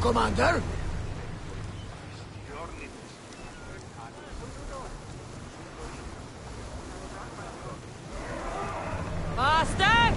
Commander? Faster!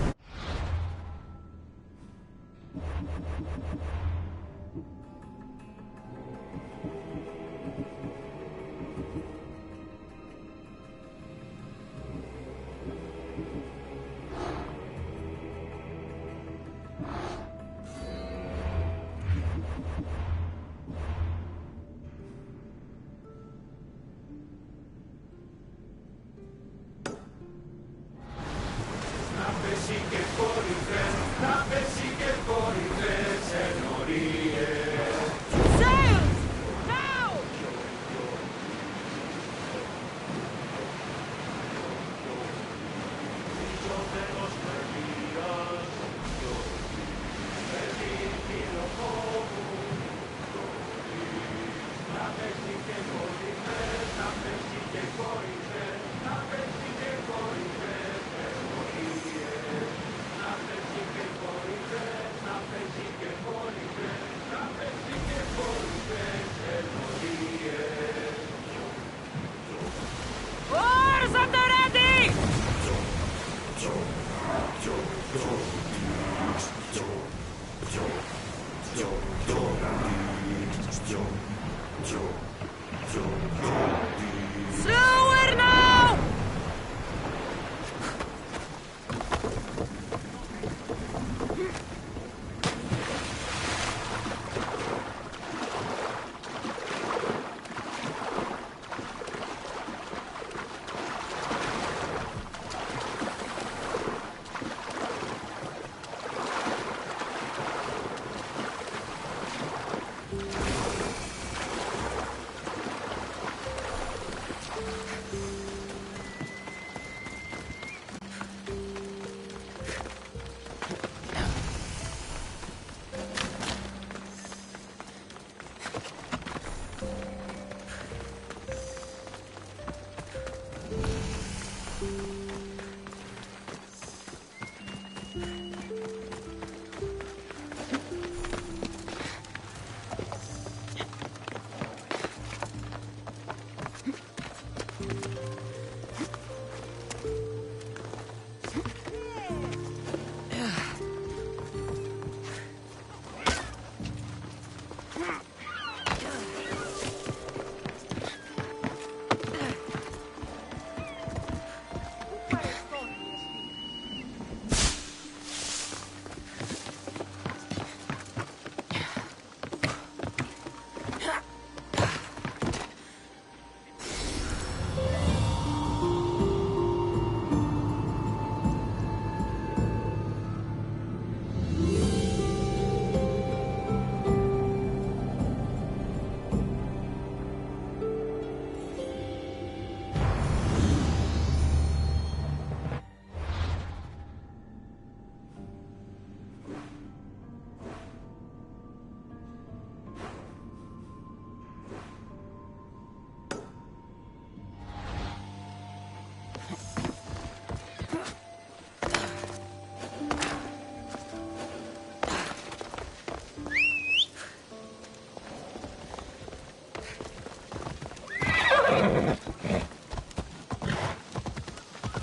Slower now!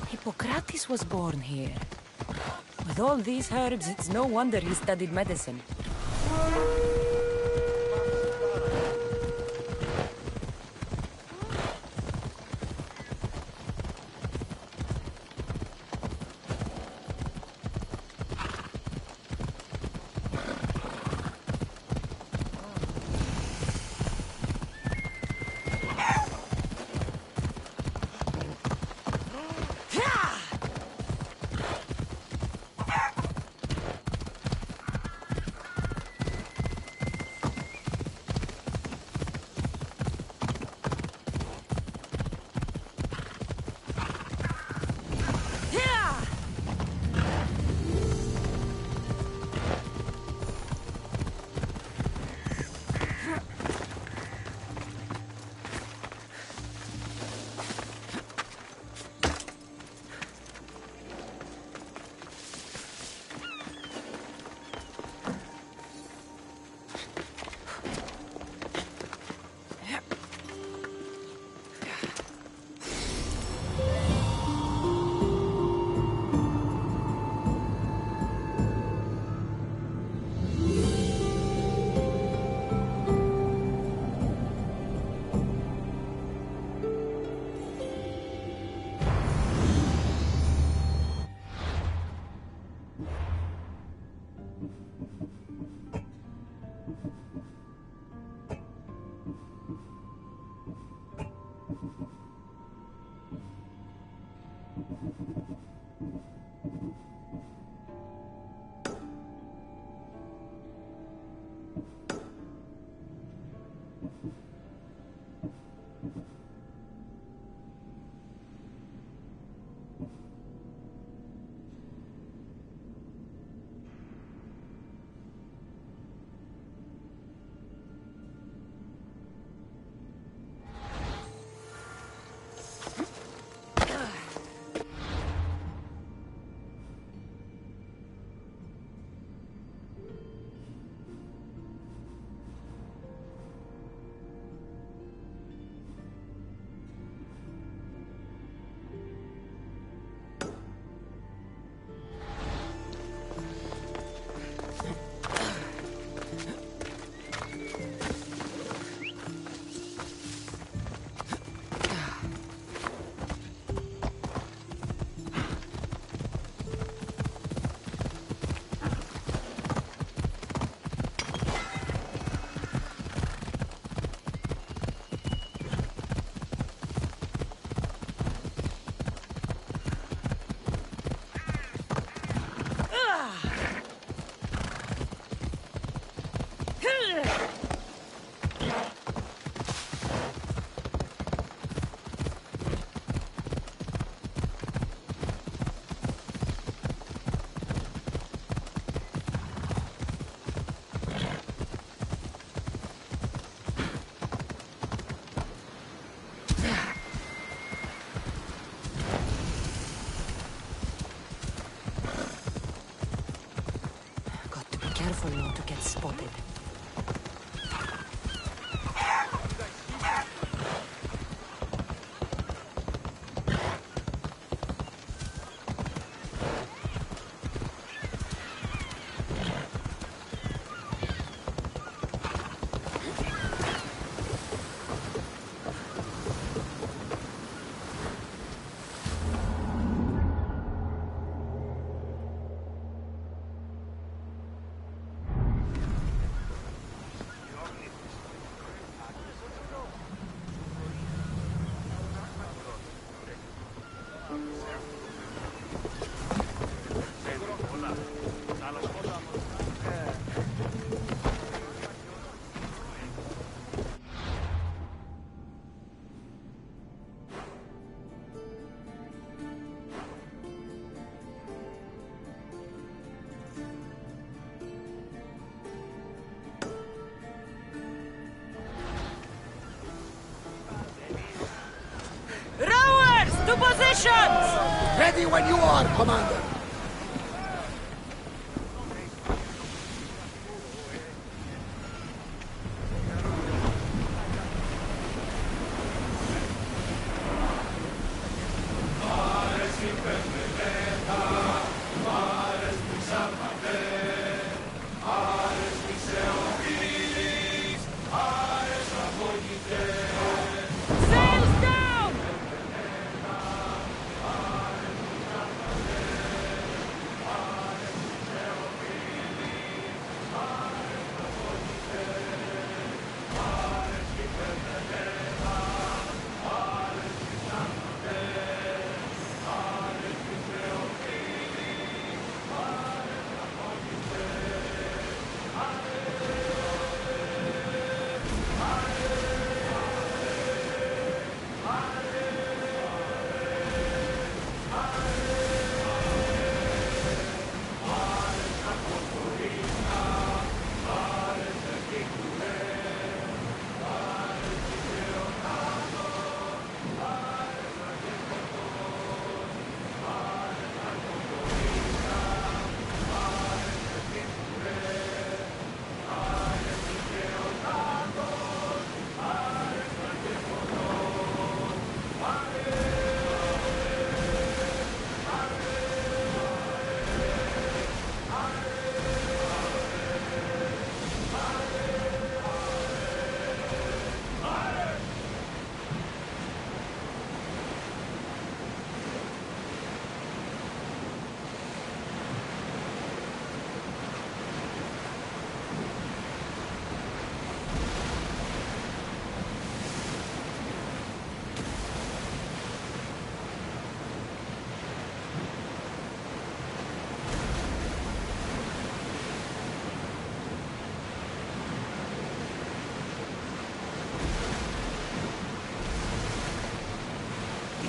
Hippocrates was born here. With all these herbs, it's no wonder he studied medicine. careful not to get spotted. Rowers, to positions! Ready when you are, Commander! Sails down!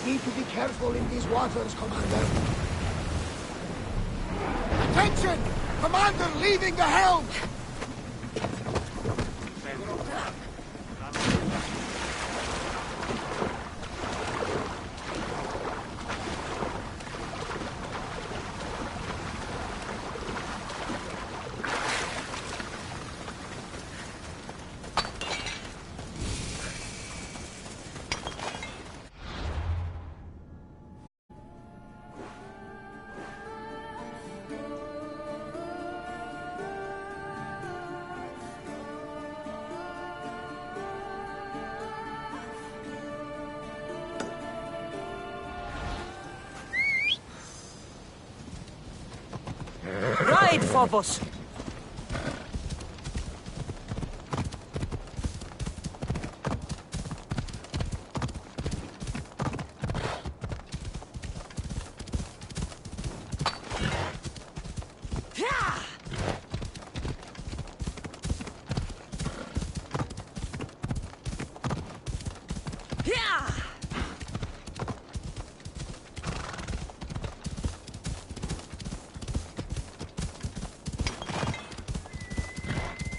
We need to be careful in these waters, Commander. Attention! Commander leaving the helm! Ride, Phobos!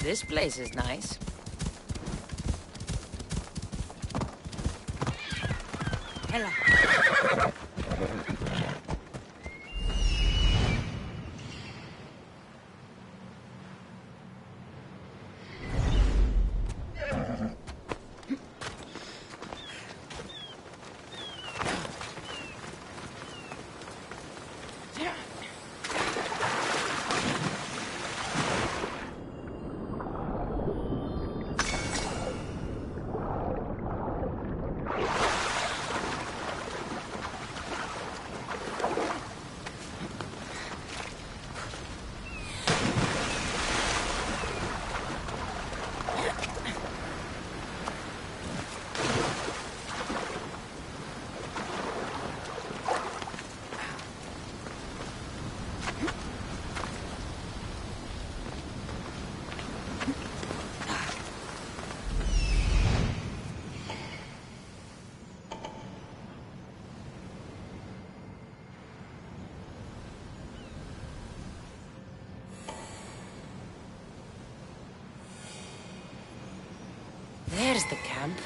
This place is nice. Hello. There's the camp.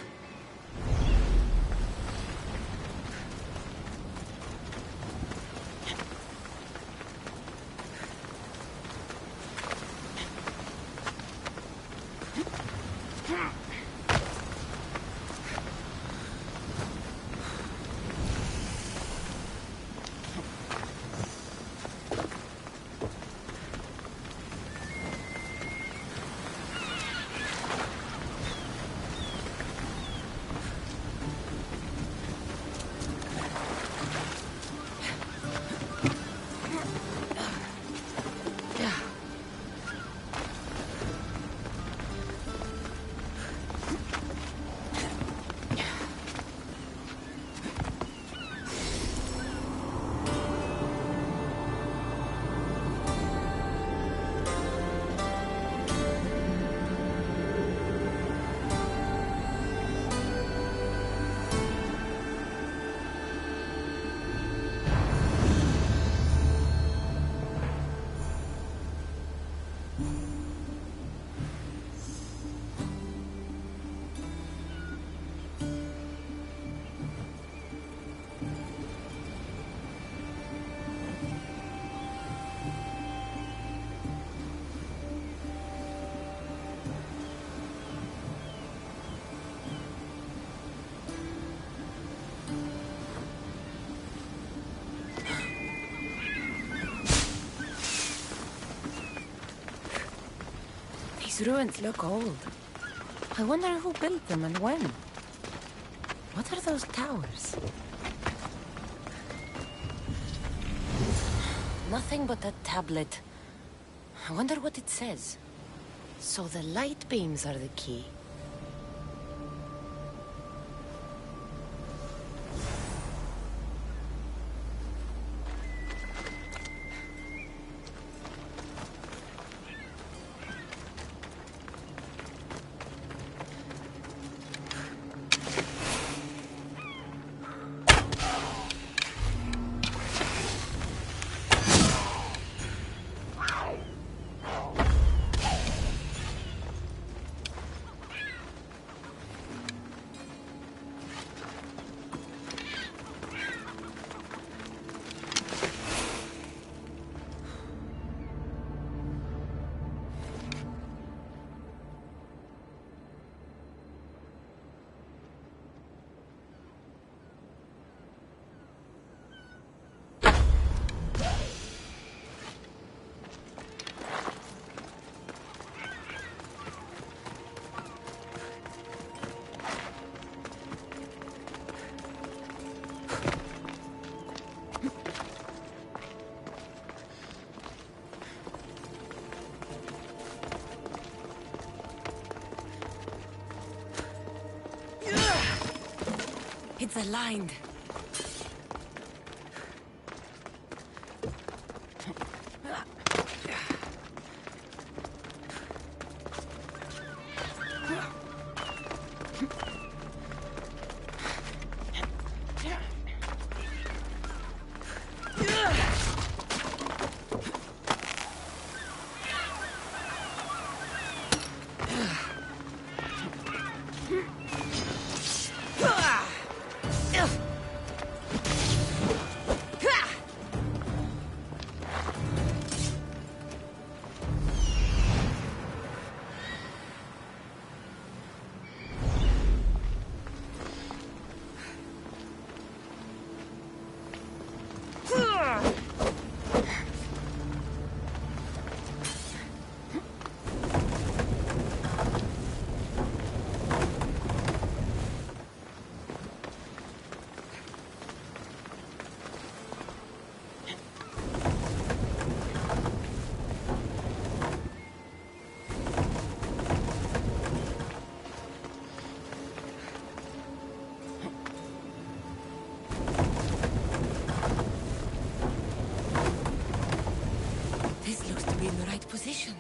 These ruins look old. I wonder who built them and when. What are those towers? Nothing but a tablet. I wonder what it says. So the light beams are the key. It's aligned. This looks to be in the right position.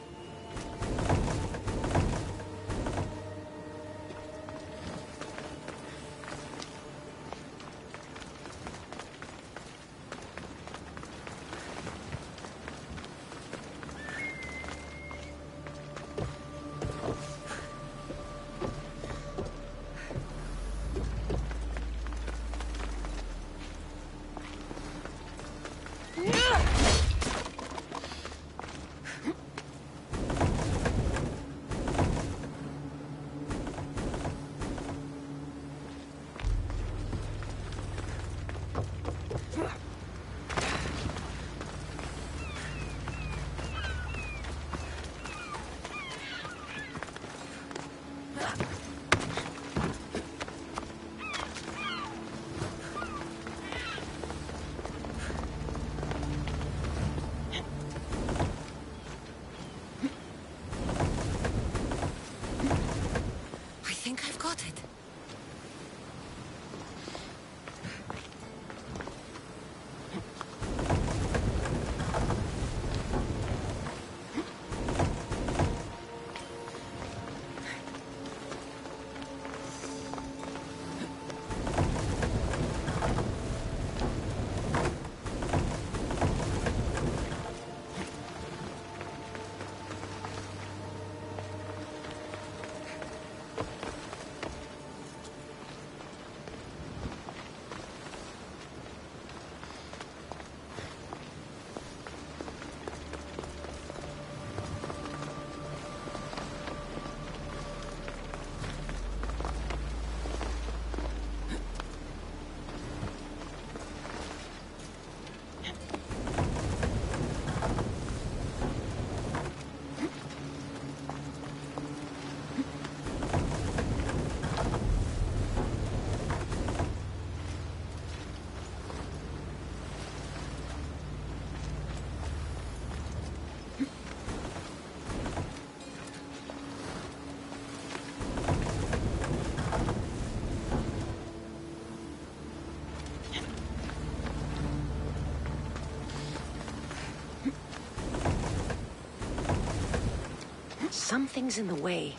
Something's in the way.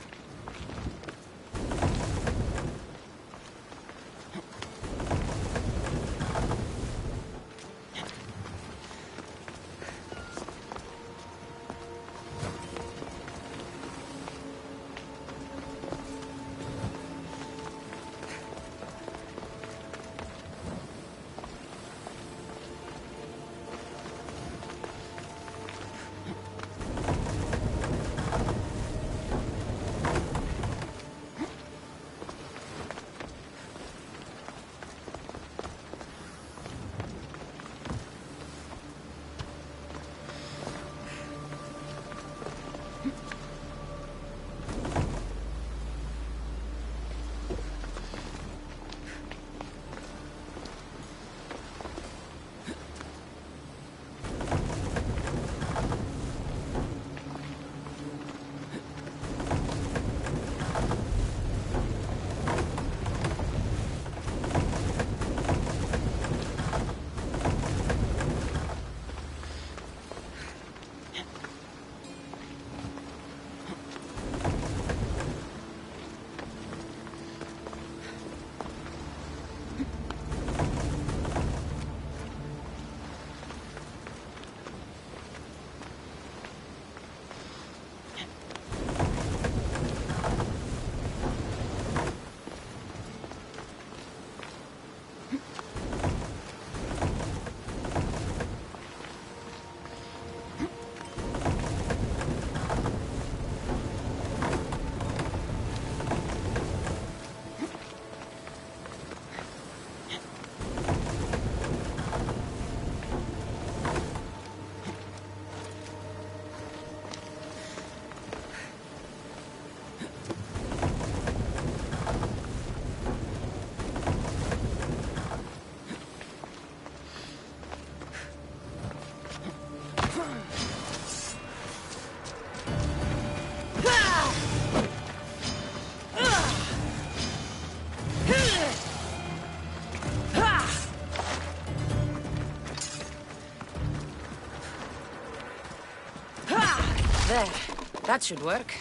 There. That should work.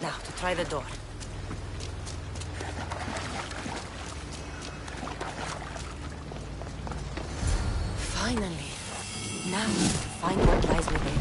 Now, to try the door. Finally. Now, find what lies within.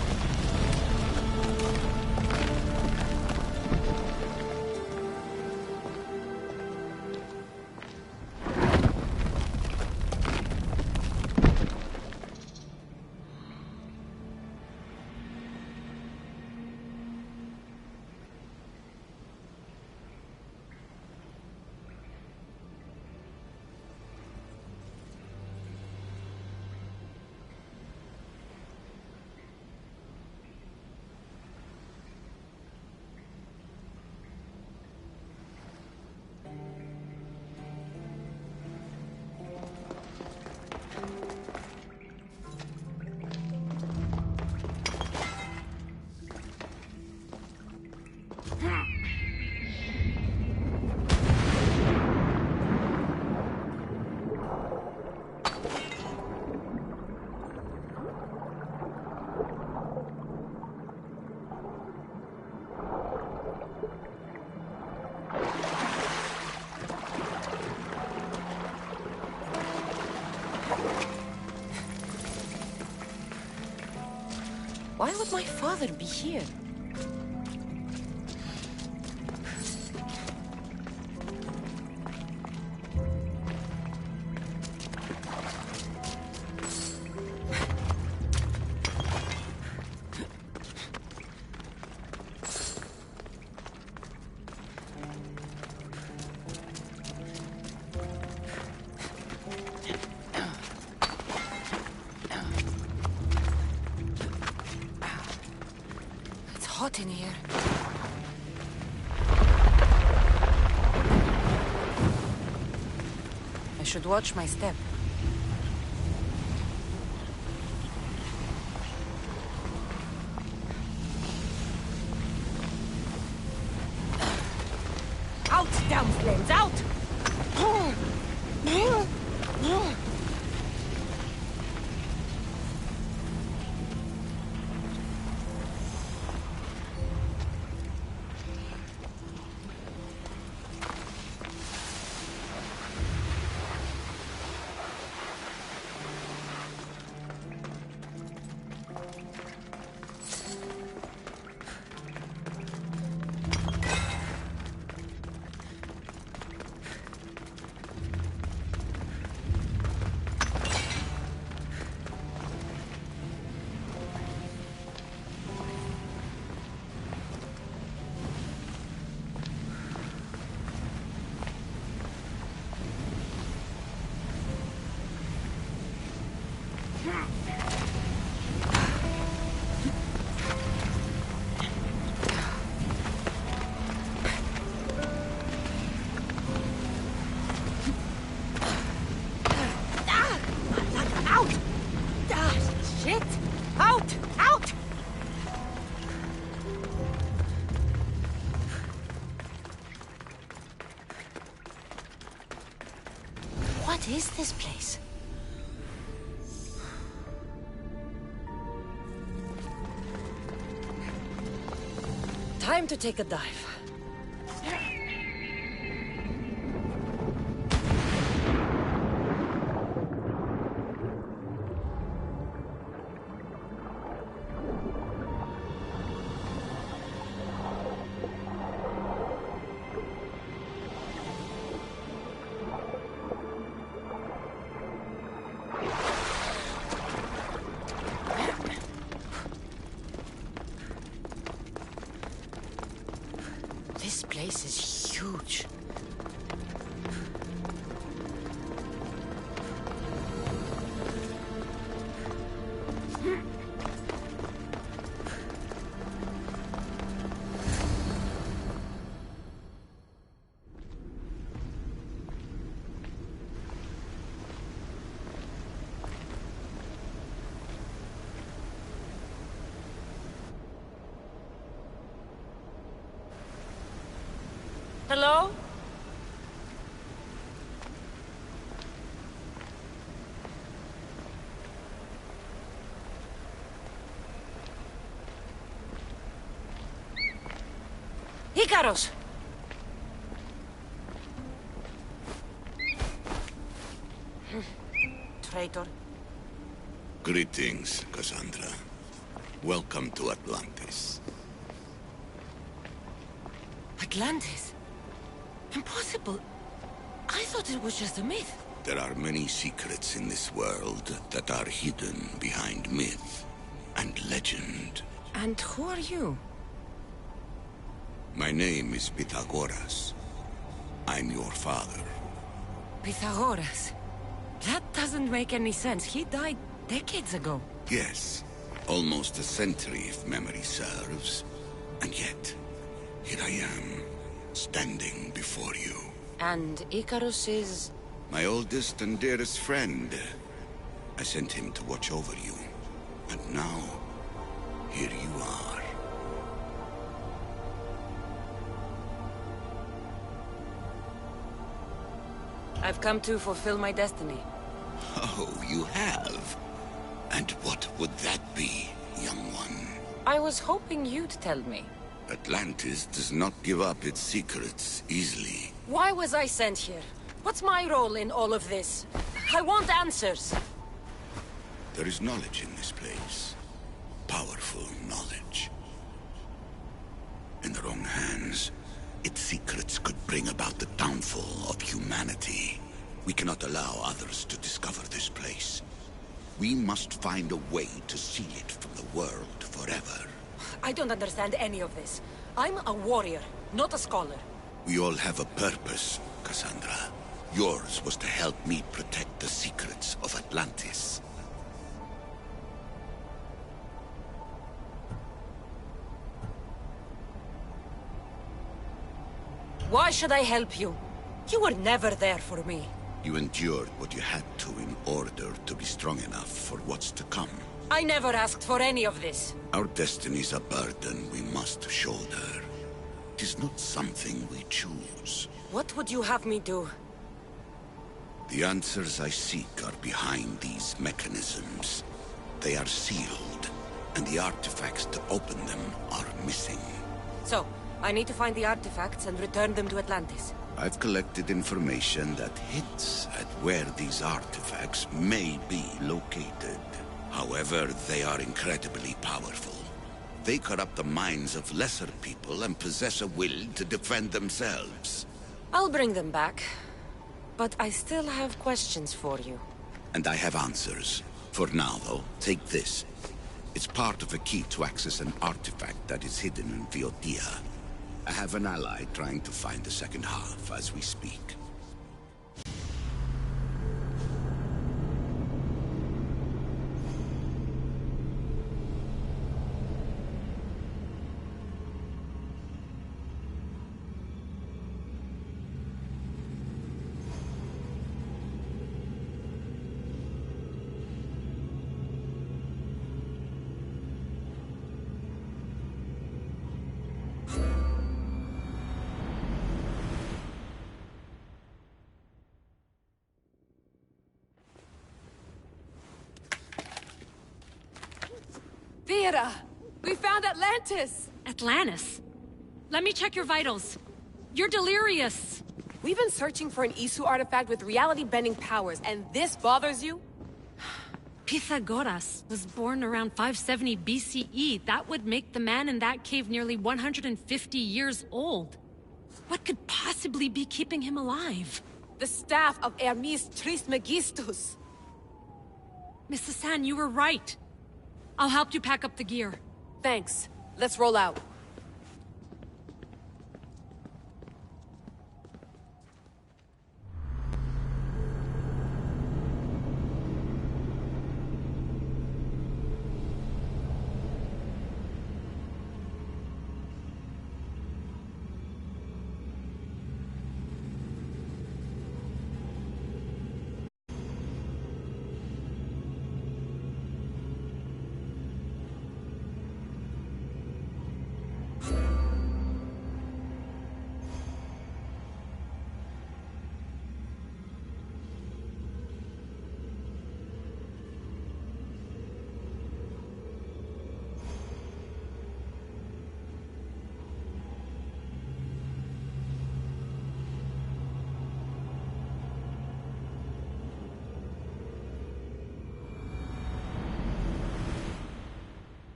Why would my father be here? Hot in here. I should watch my step. Out, damn flames, out! is this place? Time to take a dive. This place is huge. Hello? Icaros! Traitor. Greetings, Cassandra. Welcome to Atlantis. Atlantis? Impossible. I thought it was just a myth. There are many secrets in this world that are hidden behind myth and legend. And who are you? My name is Pythagoras. I'm your father. Pythagoras? That doesn't make any sense. He died decades ago. Yes, almost a century if memory serves. And yet, here I am, standing before you. And Icarus is... My oldest and dearest friend. I sent him to watch over you. And now, here you are. I've come to fulfill my destiny. Oh, you have? And what would that be, young one? I was hoping you'd tell me. Atlantis does not give up its secrets easily. Why was I sent here? What's my role in all of this? I want answers. There is knowledge in this place. Powerful knowledge. In the wrong hands, its secrets could bring about the downfall of humanity. We cannot allow others to discover this place. We must find a way to seal it from the world forever. I don't understand any of this. I'm a warrior, not a scholar. We all have a purpose, Cassandra. Yours was to help me protect the secrets of Atlantis. Why should I help you? You were never there for me. You endured what you had to in order to be strong enough for what's to come. I never asked for any of this. Our destiny's a burden we must shoulder. It is not something we choose. What would you have me do? The answers I seek are behind these mechanisms. They are sealed, and the artifacts to open them are missing. So, I need to find the artifacts and return them to Atlantis. I've collected information that hints at where these artifacts may be located. However, they are incredibly powerful. They corrupt the minds of lesser people and possess a will to defend themselves. I'll bring them back. But I still have questions for you. And I have answers. For now, though, take this. It's part of a key to access an artifact that is hidden in Viotia. I have an ally trying to find the second half as we speak. Thera! We found Atlantis! Atlantis? Let me check your vitals. You're delirious. We've been searching for an Isu artifact with reality-bending powers, and this bothers you? Pythagoras was born around 570 BCE. That would make the man in that cave nearly 150 years old. What could possibly be keeping him alive? The staff of Hermes Trismegistus. Mrs. San, you were right. I'll help you pack up the gear. Thanks. Let's roll out.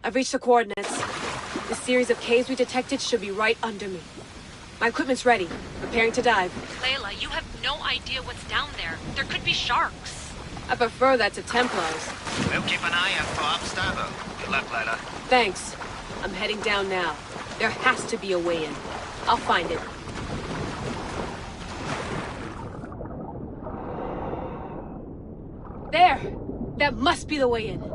I've reached the coordinates. The series of caves we detected should be right under me. My equipment's ready. Preparing to dive. Layla, you have no idea what's down there. There could be sharks. I prefer that to Templars. We'll keep an eye out for Abstergo. Good luck, Layla. Thanks. I'm heading down now. There has to be a way in. I'll find it. There! That must be the way in.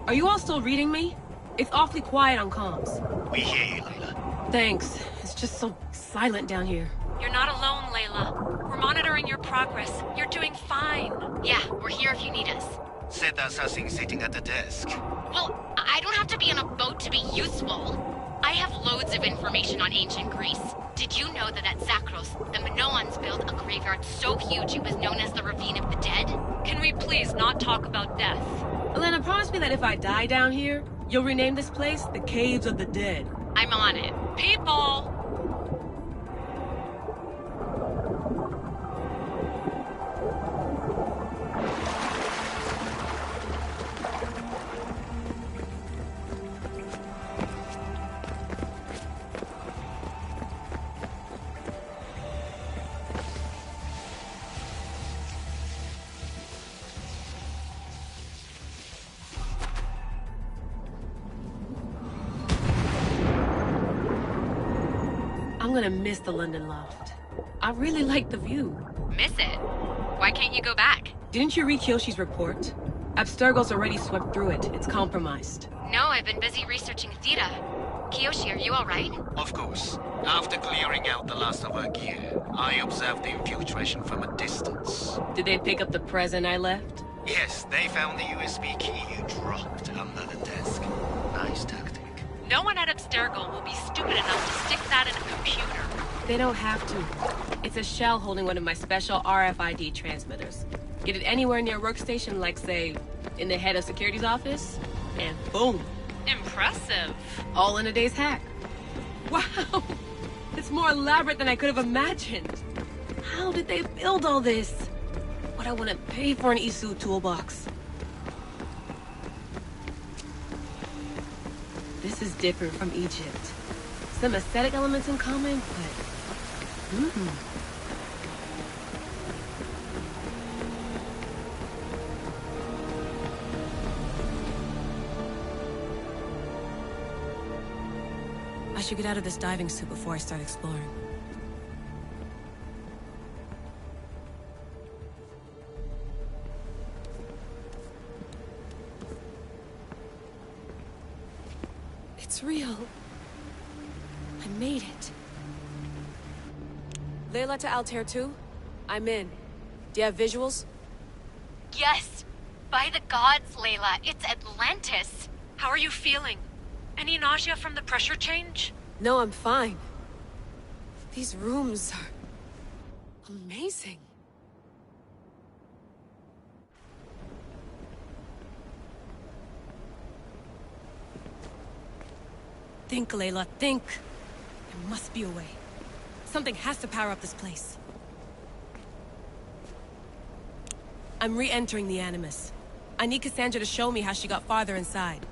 Are you all still reading me? It's awfully quiet on comms. We hear you, Layla. Thanks. It's just so silent down here. You're not alone, Layla. We're monitoring your progress. You're doing fine. Yeah, we're here if you need us. Said that's us sitting at the desk. Well, I don't have to be on a boat to be useful. I have loads of information on ancient Greece. Did you know that at Zakros, the Minoans built a graveyard so huge it was known as the Ravine of the Dead? Can we please not talk about death? Elena, promise me that if I die down here, you'll rename this place the Caves of the Dead. I'm on it. People! I'm gonna miss the London loft. I really like the view. Miss it? Why can't you go back? Didn't you read Kyoshi's report? Abstergo's already swept through it. It's compromised. No, I've been busy researching Theta. Kiyoshi, are you alright? Of course. After clearing out the last of our gear, I observed the infiltration from a distance. Did they pick up the present I left? Yes, they found the USB key you dropped under the desk. Nice tactic. No one at Abstergo will be stupid enough to stick that in a computer. They don't have to. It's a shell holding one of my special RFID transmitters. Get it anywhere near a workstation, like, say, in the head of security's office, and boom. Impressive. All in a day's hack. Wow! It's more elaborate than I could have imagined. How did they build all this? What I wouldn't pay for an Isu toolbox. This is different from Egypt. Some aesthetic elements in common, but... I should get out of this diving suit before I start exploring. It's real. I made it. Layla to Altair 2? I'm in. Do you have visuals? Yes! By the gods, Layla, it's Atlantis! How are you feeling? Any nausea from the pressure change? No, I'm fine. These rooms are amazing. Think, Layla, think. There must be a way. Something has to power up this place. I'm re-entering the Animus. I need Cassandra to show me how she got farther inside.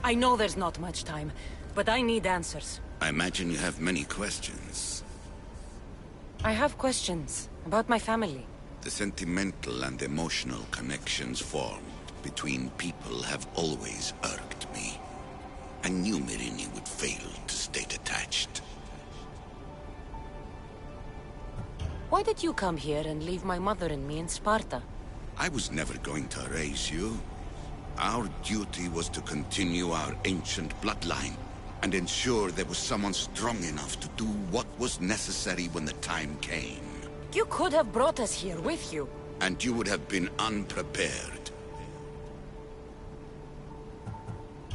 I know there's not much time, but I need answers. I imagine you have many questions. I have questions about my family. The sentimental and emotional connections formed between people have always irked me. I knew Myrini would fail to stay detached. Why did you come here and leave my mother and me in Sparta? I was never going to erase you. Our duty was to continue our ancient bloodline and ensure there was someone strong enough to do what was necessary when the time came. You could have brought us here with you. And you would have been unprepared.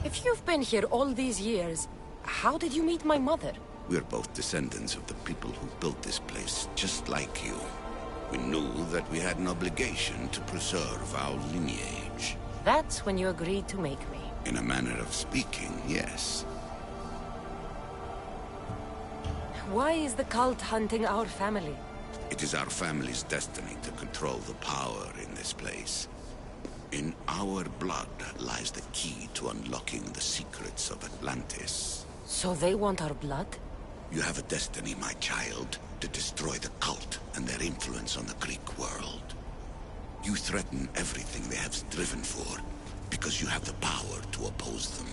If you've been here all these years, how did you meet my mother? We're both descendants of the people who built this place, just like you. We knew that we had an obligation to preserve our lineage. That's when you agreed to make me. In a manner of speaking, yes. Why is the cult hunting our family? It is our family's destiny to control the power in this place. In our blood lies the key to unlocking the secrets of Atlantis. So they want our blood? You have a destiny, my child, to destroy the cult and their influence on the Greek world. You threaten everything they have striven for, because you have the power to oppose them.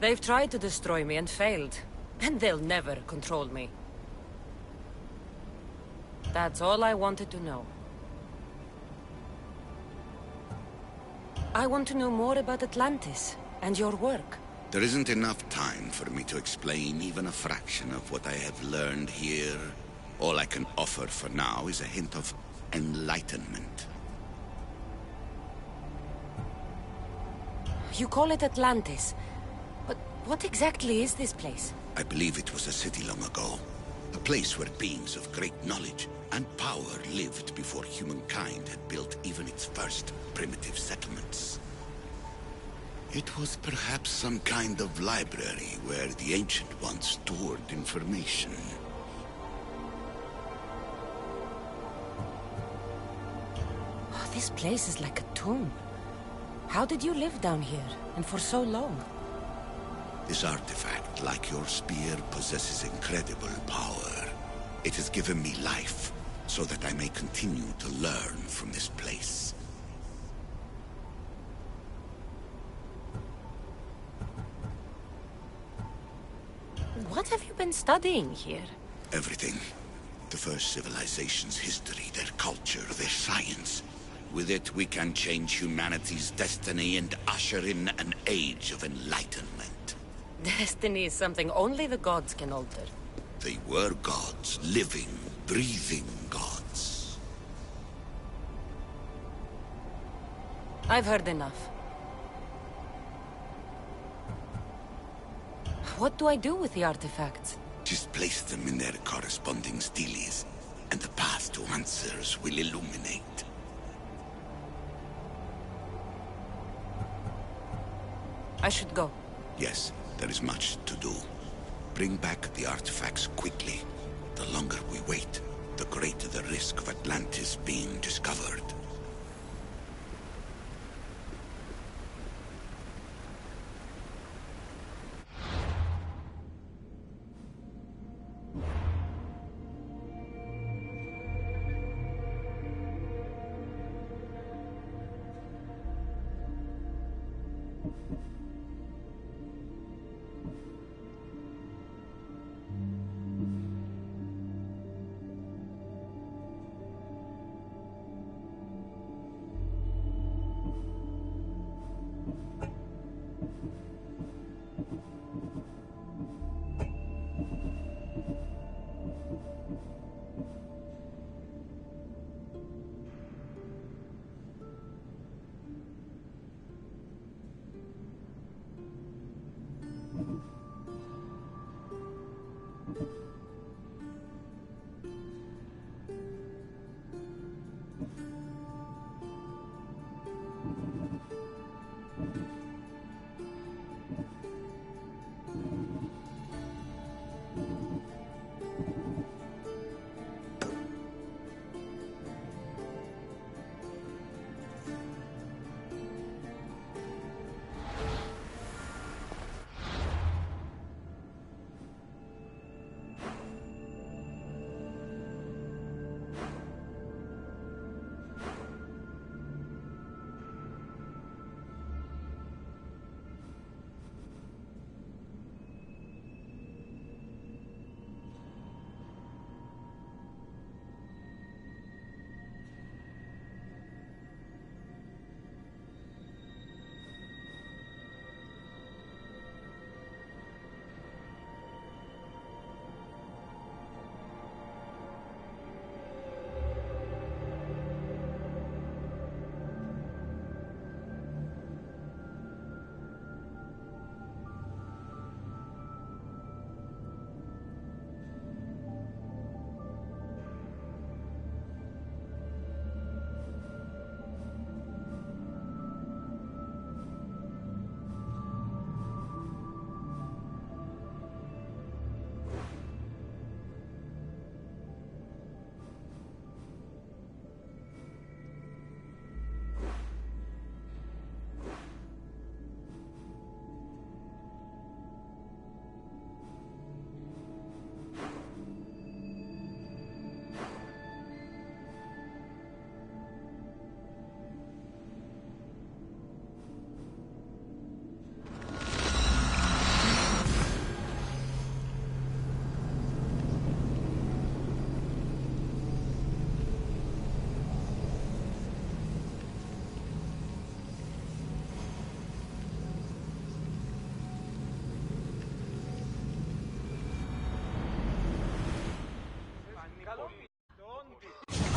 They've tried to destroy me and failed, and they'll never control me. That's all I wanted to know. I want to know more about Atlantis, and your work. There isn't enough time for me to explain even a fraction of what I have learned here. All I can offer for now is a hint of enlightenment. You call it Atlantis, but what exactly is this place? I believe it was a city long ago. A place where beings of great knowledge and power lived before humankind had built even its first primitive settlements. It was perhaps some kind of library where the Ancient Ones stored information. Oh, this place is like a tomb. How did you live down here, and for so long? This artifact, like your spear, possesses incredible power. It has given me life, so that I may continue to learn from this place. What have you been studying here? Everything. The first civilization's history, their culture, their science. With it, we can change humanity's destiny and usher in an age of enlightenment. Destiny is something only the gods can alter. They were gods, living, breathing gods. I've heard enough. What do I do with the artifacts? Just place them in their corresponding steles, and the path to answers will illuminate. I should go. Yes, there is much to do. Bring back the artifacts quickly. The longer we wait, the greater the risk of Atlantis being discovered.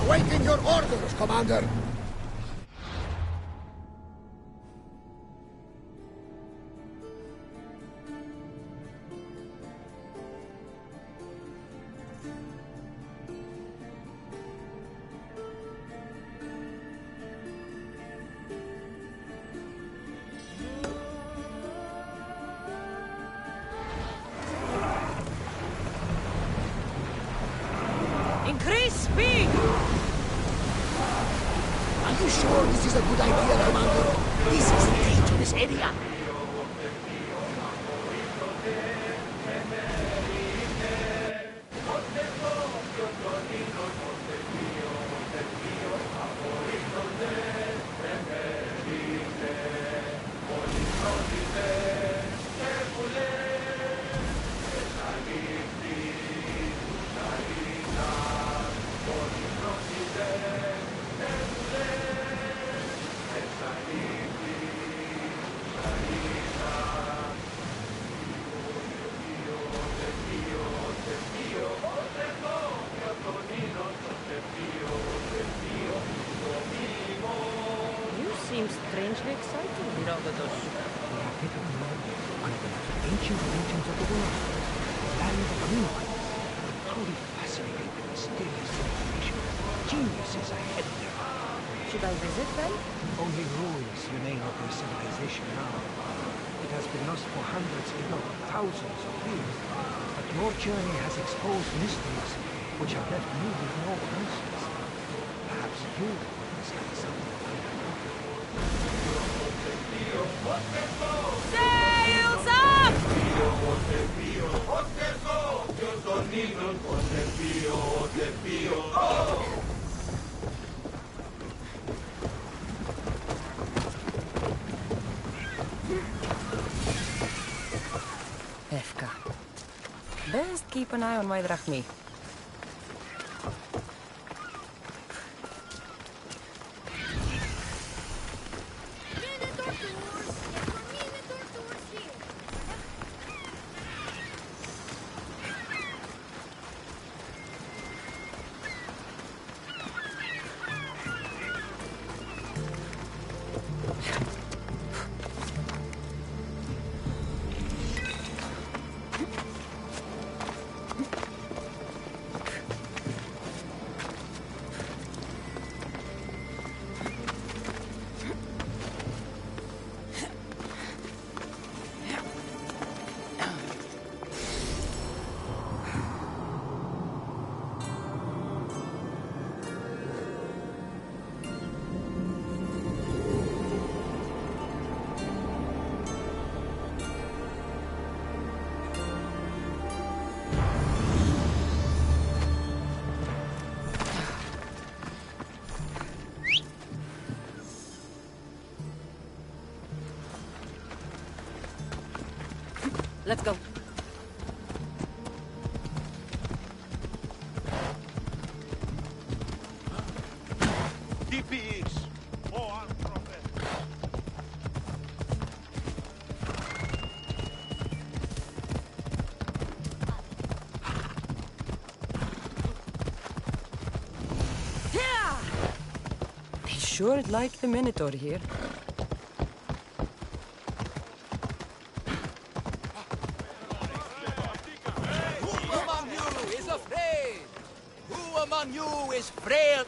Awaiting your orders, Commander. Increase speed! Are you sure this is a good idea, Commander? This is a dangerous area. Seems strangely excited. No, the Capítulo, one of the most ancient regions of the world, the land of the green ones. Truly fascinating and mysterious information. Geniuses ahead there. Should I visit then? Only ruins remain of their civilization now. It has been lost for hundreds, if not thousands of years. But your journey has exposed mysteries which have left me with no answers. Perhaps you will discover something. Sails up! Efka. Best keep an eye on my drachmi. Let's go. DPs. They sure like the Minotaur here. Who among you is afraid? Who among you is frail?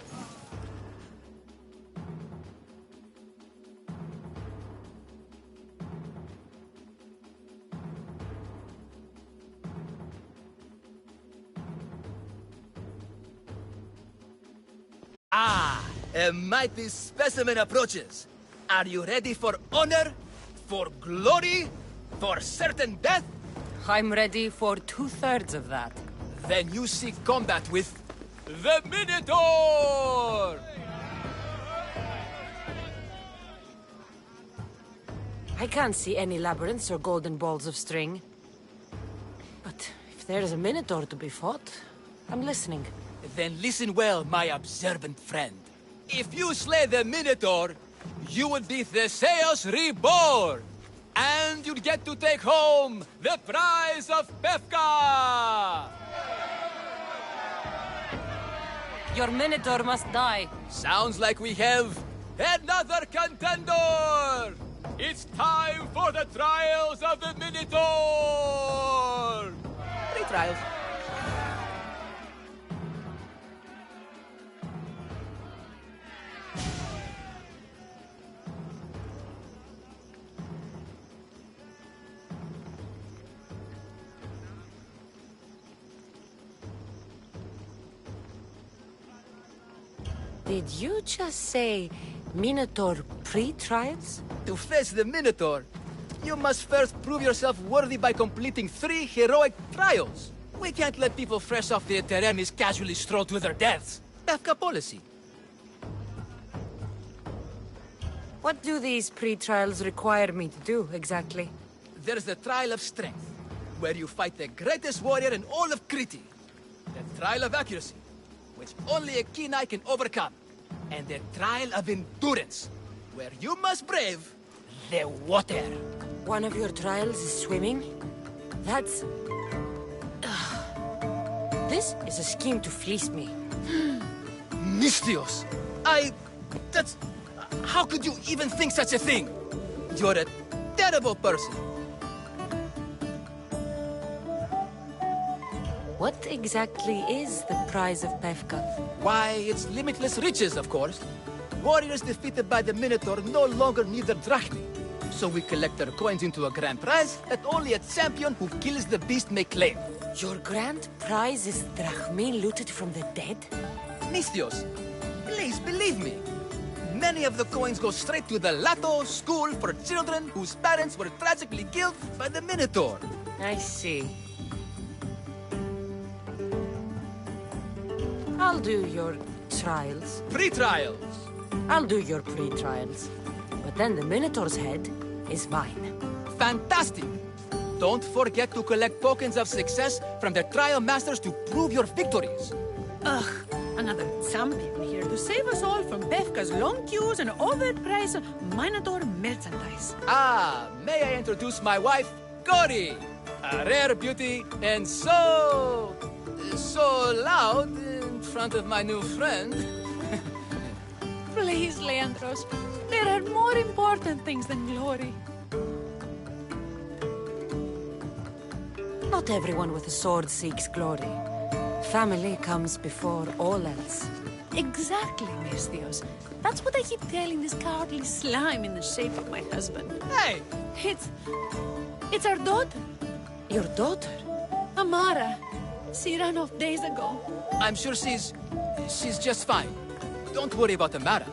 Ah, a mighty specimen approaches. Are you ready for honor? For glory? For certain death? I'm ready for 2/3 of that. Then you seek combat with the Minotaur! I can't see any labyrinths or golden balls of string. But if there is a Minotaur to be fought, I'm listening. Then listen well, my observant friend. If you slay the Minotaur, you will be Theseus reborn! And you'll get to take home the prize of Pefka! Your Minotaur must die. Sounds like we have another contender! It's time for the trials of the Minotaur! 3 trials. Did you just say Minotaur pre-trials? To face the Minotaur, you must first prove yourself worthy by completing 3 heroic trials. We can't let people fresh off the Teremis casually stroll to their deaths. Pefka policy. What do these pre-trials require me to do, exactly? There's the Trial of Strength, where you fight the greatest warrior in all of Crete. The Trial of Accuracy, which only a keen eye can overcome. And the Trial of Endurance, where you must brave the water. One of your trials is swimming? That's... This is a scheme to fleece me. Mystios! That's... How could you even think such a thing? You're a terrible person. What exactly is the prize of Pefka? Why, it's limitless riches, of course. Warriors defeated by the Minotaur no longer need their drachmi. So we collect their coins into a grand prize that only a champion who kills the beast may claim. Your grand prize is drachmi looted from the dead? Mystios, please believe me. Many of the coins go straight to the Lato School for children whose parents were tragically killed by the Minotaur. I see. I'll do your trials. Pre-trials. I'll do your pre-trials. But then the Minotaur's head is mine. Fantastic! Don't forget to collect tokens of success from the trial masters to prove your victories. Ugh, another champion here to save us all from Pefka's long queues and overpriced Minotaur merchandise. Ah, may I introduce my wife, Cory? A rare beauty and so loud in front of my new friend. Please, Leandros, there are more important things than glory. Not everyone with a sword seeks glory. Family comes before all else. Exactly, Mystios. That's what I keep telling this cowardly slime in the shape of my husband. Hey! It's our daughter, Your daughter? Amara. She ran off days ago. I'm sure she's just fine. Don't worry about Amara.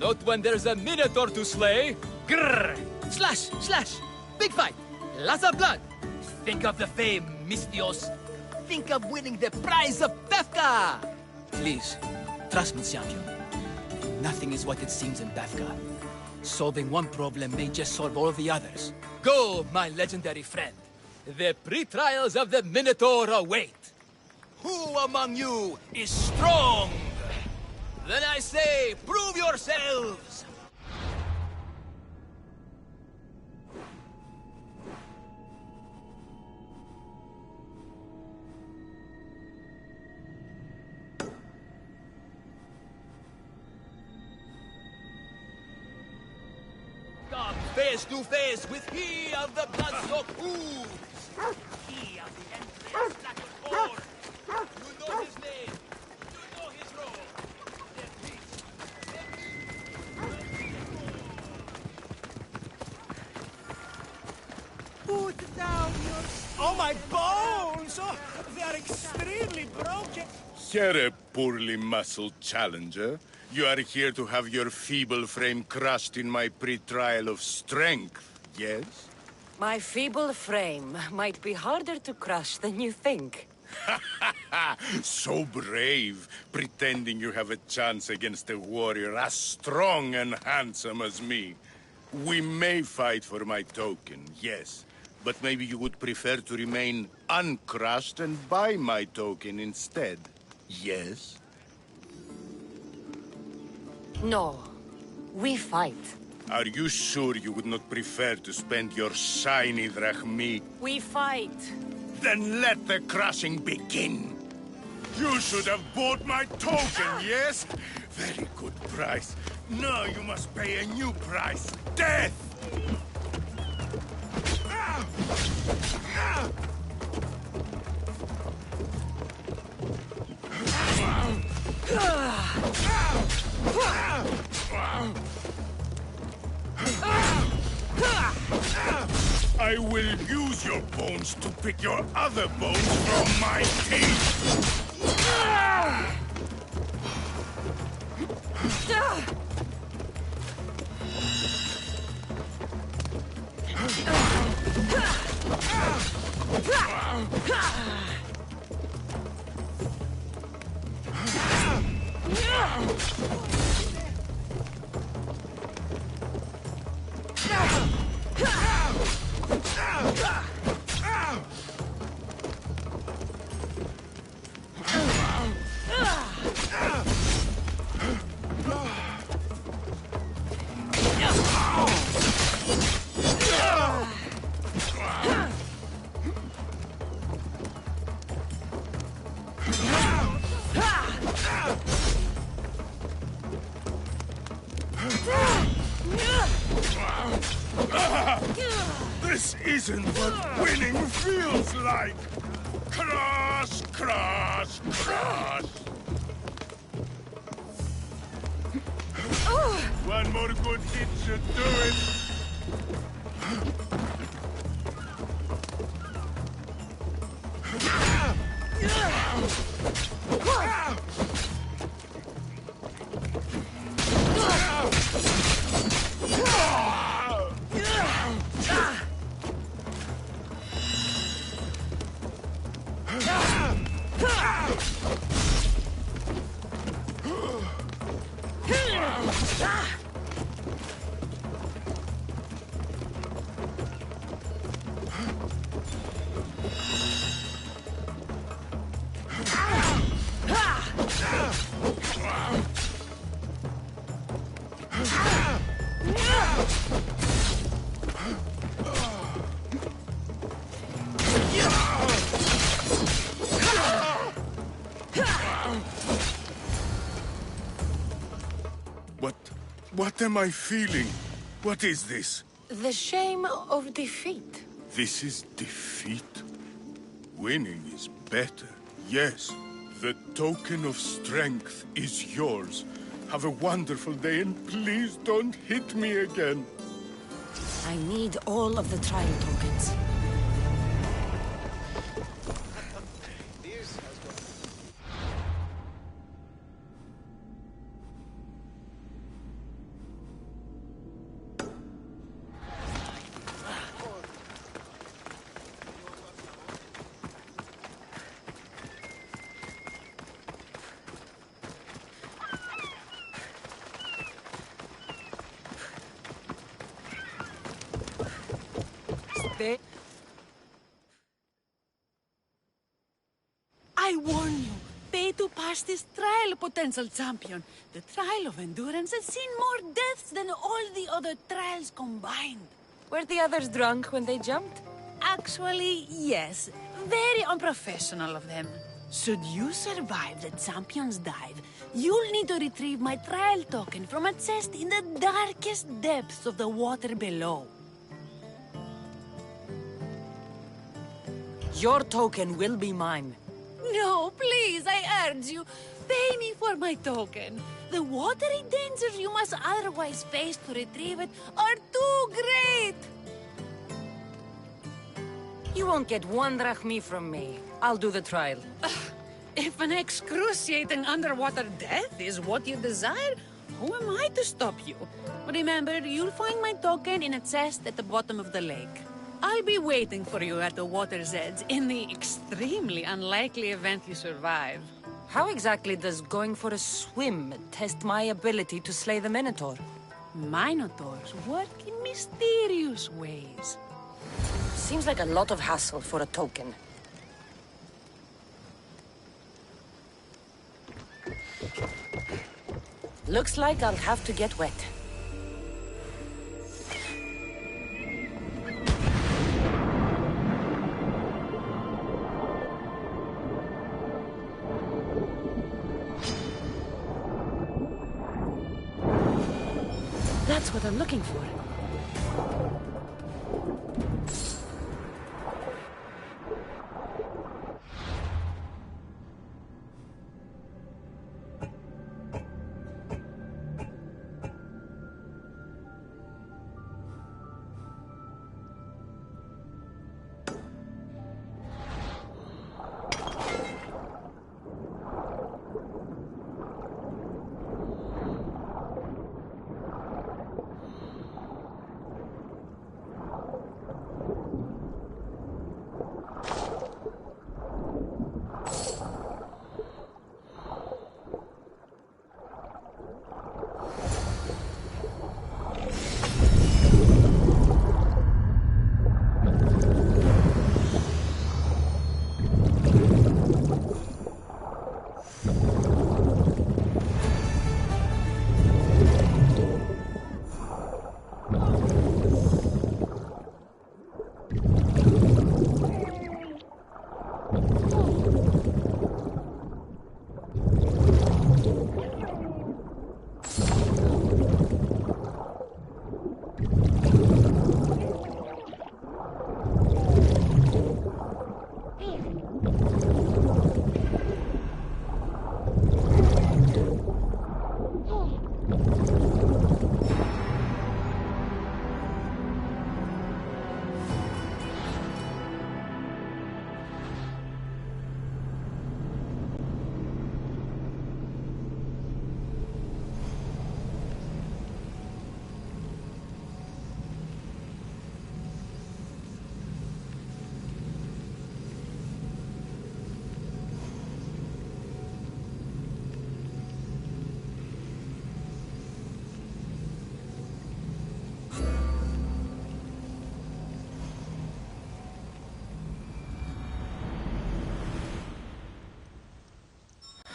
Not when there's a Minotaur to slay. Grrr! Slash! Slash! Big fight! Lots of blood! Think of the fame, Mystios. Think of winning the prize of Pefka! Please, trust me, champion. Nothing is what it seems in Pefka. Solving one problem may just solve all the others. Go, my legendary friend. The pre-trials of the Minotaur await. Who among you is strong? Then I say, prove yourselves! Come face to face with he of the blood-soaked hooves! He of the entrails-splattered horn! You know his name! You know his role! The beast! Put down your... Oh, my bones! Oh, they are extremely broken. Here, poorly muscled challenger. You are here to have your feeble frame crushed in my pre-trial of strength, yes? My feeble frame might be harder to crush than you think. So brave, pretending you have a chance against a warrior as strong and handsome as me. We may fight for my token, yes. But maybe you would prefer to remain uncrushed and buy my token instead, yes? No. We fight. Are you sure you would not prefer to spend your shiny drachmi? We fight. Then let the crushing begin. You should have bought my token, yes? Very good price. Now you must pay a new price. Death! I will use your bones to pick your other bones from my teeth! This isn't what winning feels like! Crush, crush, crush! One more good hit should do it! What am I feeling? What is this? The shame of defeat. This is defeat? Winning is better, yes. The token of strength is yours. Have a wonderful day and please don't hit me again. I need all of the trial tokens. I warn you. Pay to pass this trial, potential champion. The trial of endurance has seen more deaths than all the other trials combined. Were the others drunk when they jumped? Actually, yes. Very unprofessional of them. Should you survive the champion's dive, you'll need to retrieve my trial token from a chest in the darkest depths of the water below. Your token will be mine. No, please, I urge you. Pay me for my token. The watery dangers you must otherwise face to retrieve it are too great. You won't get 1 drachmi from me. I'll do the trial. If an excruciating underwater death is what you desire, who am I to stop you? Remember, you'll find my token in a chest at the bottom of the lake. I'll be waiting for you at the water's edge in the extremely unlikely event you survive. How exactly does going for a swim test my ability to slay the Minotaur? Minotaurs work in mysterious ways. Seems like a lot of hassle for a token. Looks like I'll have to get wet. That's what I'm looking for.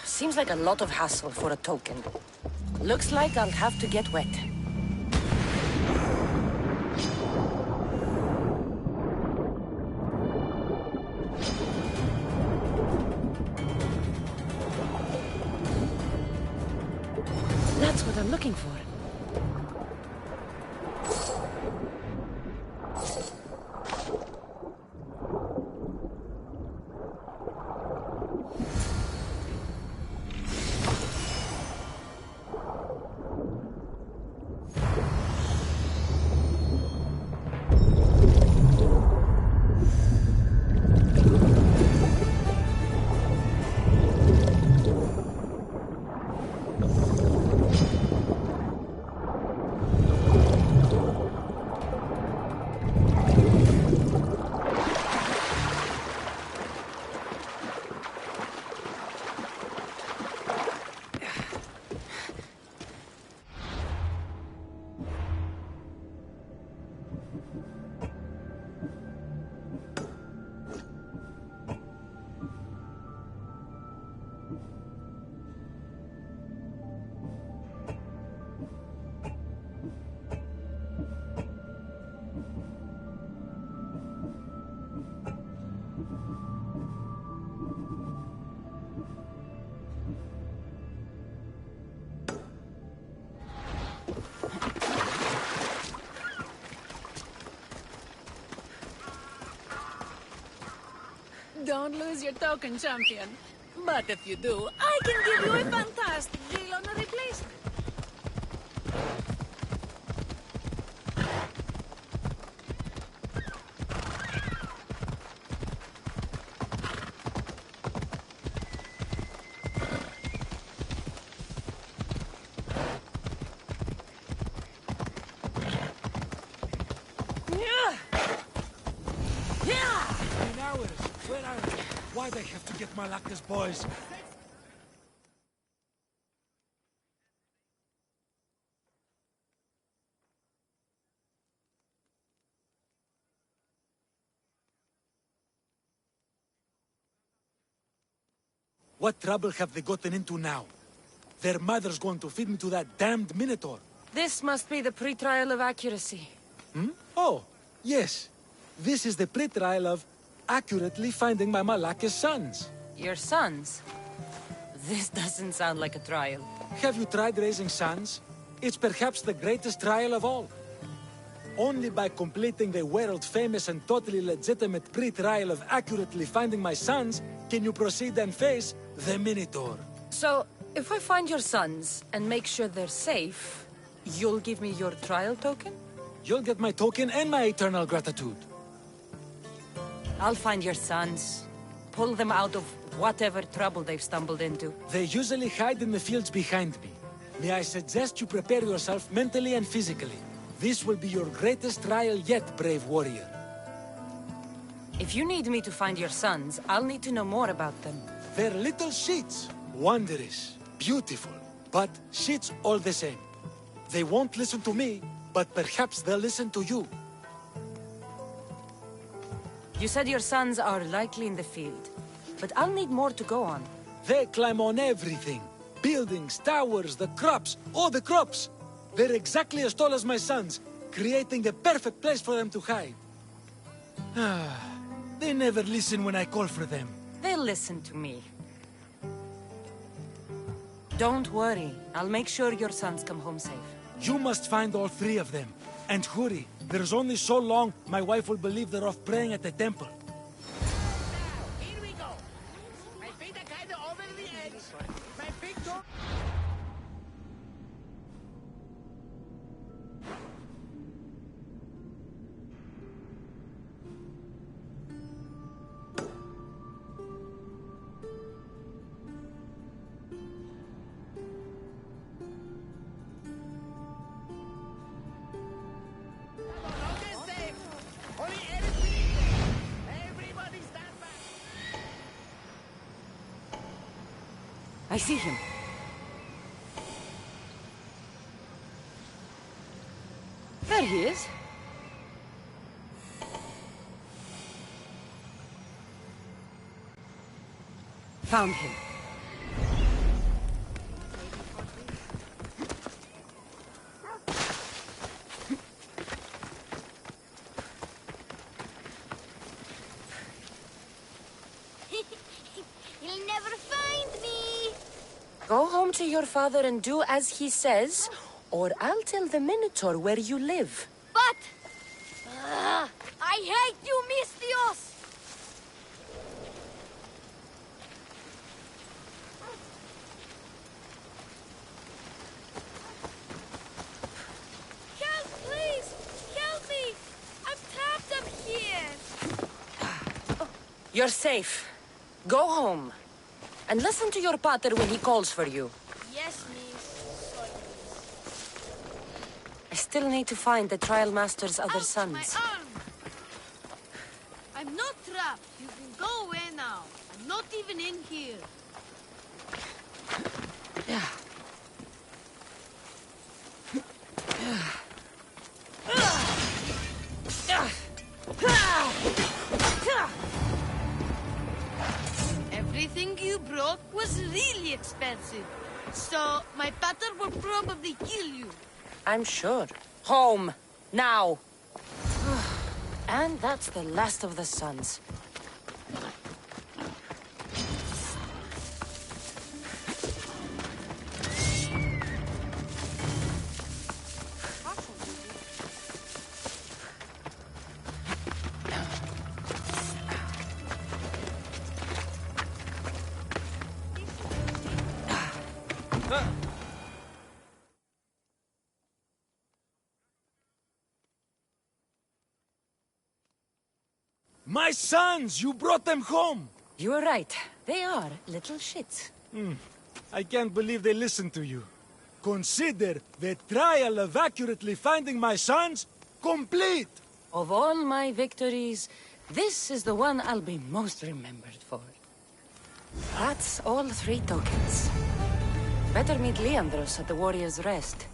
Seems like a lot of hassle for a token. Looks like I'll have to get wet. That's what I'm looking for. Don't lose your token, champion. But if you do, I can give you a fantastic deal on a replacement. Where are they? Why'd I have to get Malaka's boys? What trouble have they gotten into now? Their mother's going to feed me to that damned Minotaur. This must be the pre-trial of accuracy. Hmm? Oh, yes. This is the pre-trial of accurately finding my Malaka's sons. Your sons? This doesn't sound like a trial. Have you tried raising sons? It's perhaps the greatest trial of all. Only by completing the world-famous and totally legitimate pre-trial of accurately finding my sons can you proceed and face the Minotaur. So, if I find your sons and make sure they're safe, you'll give me your trial token? You'll get my token and my eternal gratitude. I'll find your sons. Pull them out of whatever trouble they've stumbled into. They usually hide in the fields behind me. May I suggest you prepare yourself mentally and physically. This will be your greatest trial yet, brave warrior. If you need me to find your sons, I'll need to know more about them. They're little sheets. Wondrous, beautiful, but sheets all the same. They won't listen to me, but perhaps they'll listen to you. You said your sons are likely in the field, but I'll need more to go on. They climb on everything. Buildings, towers, the crops, all the crops. They're exactly as tall as my sons, creating the perfect place for them to hide. They never listen when I call for them. They'll listen to me. Don't worry. I'll make sure your sons come home safe. You must find all three of them. And hurry. There's only so long my wife will believe they're off praying at the temple. Here we go. My feet are kind of over the edge. My big toe... I see him. There he is. Found him. You'll never find me. Go home to your father and do as he says, or I'll tell the Minotaur where you live. But... I hate you, Mistios! Help, please! Help me! I'm trapped up here! You're safe. Go home. And listen to your pater when he calls for you. Yes, miss. Sorry, I still need to find the Trial Master's other Ouch, sons. my arm! I'm not trapped. You can go away now. I'm not even in here. Everything you brought was really expensive. So, my pater will probably kill you. I'm sure. Home. Now. And that's the last of the sons. My sons! You brought them home! You were right. They are little shits. I can't believe they listened to you. Consider the trial of accurately finding my sons complete! Of all my victories, this is the one I'll be most remembered for. That's all 3 tokens. Better meet Leandros at the Warrior's Rest.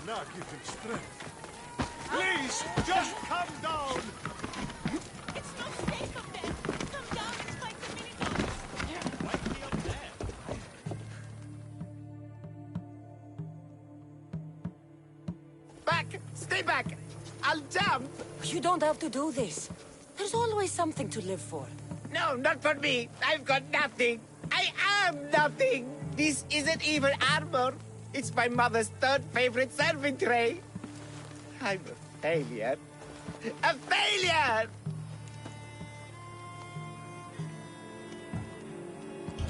Now give him strength. Please, just come down! It's not safe up there. Come down and fight the Minotaur. Yeah, why be up there? Back! Stay back! I'll jump! You don't have to do this. There's always something to live for. No, not for me. I've got nothing. I am nothing. This isn't even armor. It's my mother's 3rd favorite serving tray. I'm a failure. A failure!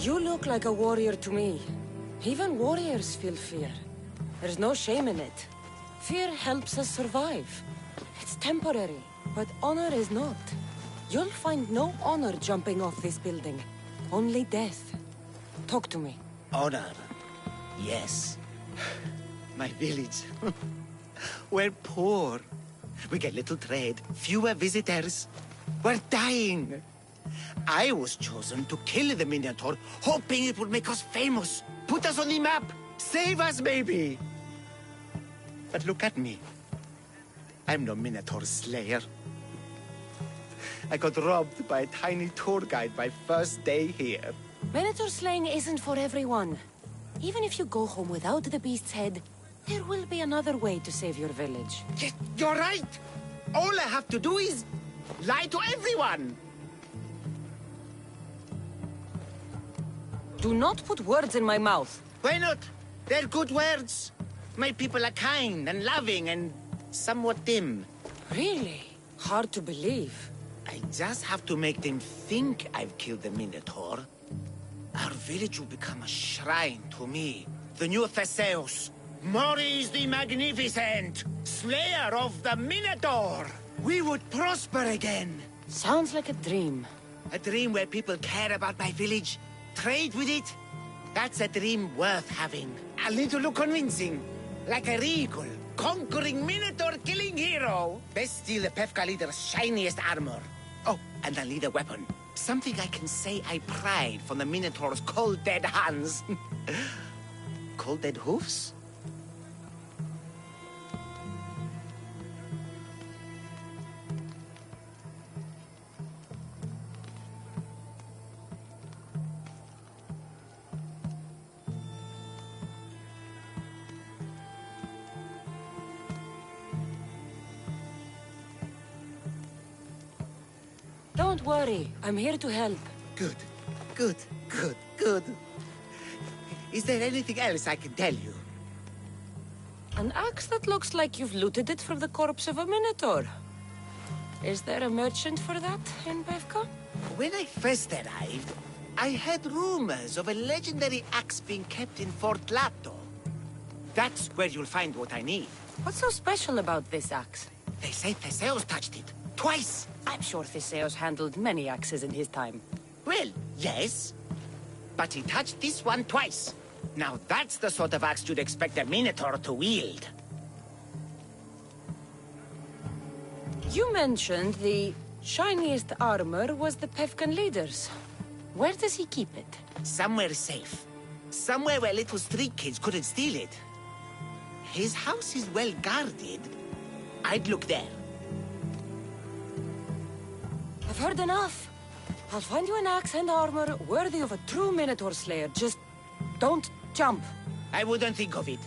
You look like a warrior to me. Even warriors feel fear. There's no shame in it. Fear helps us survive. It's temporary, but honor is not. You'll find no honor jumping off this building. Only death. Talk to me. Honor. Yes. My village. We're poor. We get little trade, fewer visitors. We're dying. I was chosen to kill the Minotaur, hoping it would make us famous, put us on the map, save us maybe. But look at me. I'm no Minotaur slayer. I got robbed by a tiny tour guide my first day here. Minotaur slaying isn't for everyone. Even if you go home without the beast's head, there will be another way to save your village. You're right. All I have to do is lie to everyone. Do not put words in my mouth. Why not? They're good words. My people are kind and loving and somewhat dim. Really? Hard to believe. I just have to make them think I've killed the Minotaur. Our village will become a shrine to me, the new Theseus. Maurice the Magnificent, slayer of the Minotaur. We would prosper again. Sounds like a dream. A dream where people care about my village, trade with it. That's a dream worth having. I'll need to look convincing. Like a regal, conquering Minotaur-killing hero. Best steal the Pefka leader's shiniest armor. Oh, and I'll need a weapon. Something I can say I pried from the Minotaur's cold dead hands. Cold dead hoofs? Don't worry, I'm here to help. Good, good, good, good. Is there anything else I can tell you? An axe that looks like you've looted it from the corpse of a Minotaur. Is there a merchant for that in Pefka? When I first arrived, I heard rumors of a legendary axe being kept in Fort Lato. That's where you'll find what I need. What's so special about this axe? They say Theseus touched it. Twice. I'm sure Theseus handled many axes in his time. Well, yes. But he touched this one twice. Now that's the sort of axe you'd expect a Minotaur to wield. You mentioned the shiniest armor was the Pevkan leader's. Where does he keep it? Somewhere safe. Somewhere where little street kids couldn't steal it. His house is well guarded. I'd look there. I've heard enough. I'll find you an axe and armor worthy of a true Minotaur slayer. Just don't jump. I wouldn't think of it.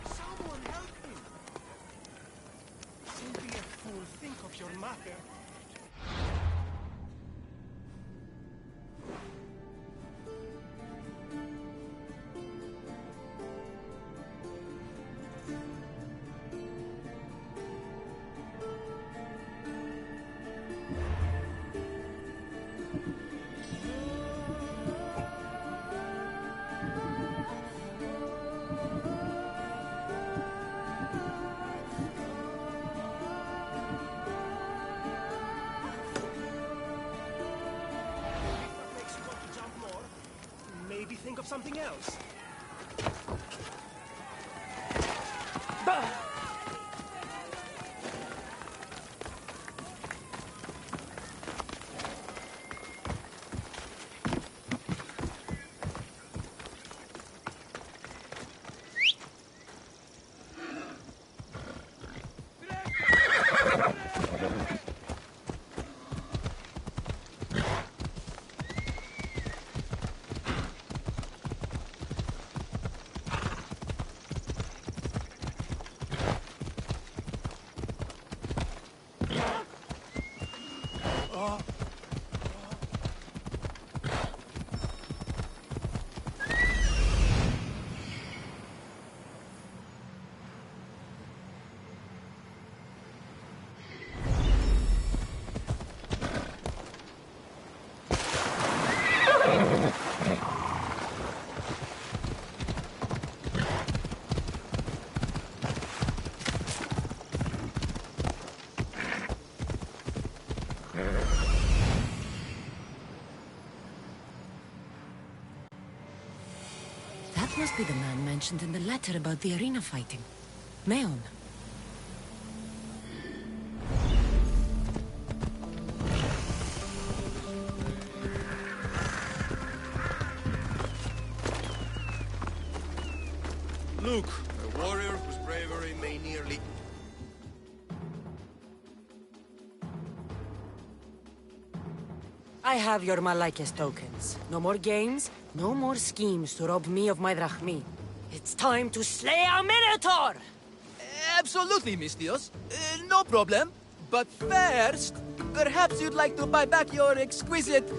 Someone help me! Don't be a fool. Think of your mother. Maybe think of something else. That must be the man mentioned in the letter about the arena fighting. Meon. Look, a warrior whose bravery may nearly... I have your Malaikis tokens. No more games, no more schemes to rob me of my drachmi. It's time to slay our Minotaur! Absolutely, Mistios. No problem. But first, perhaps you'd like to buy back your exquisite,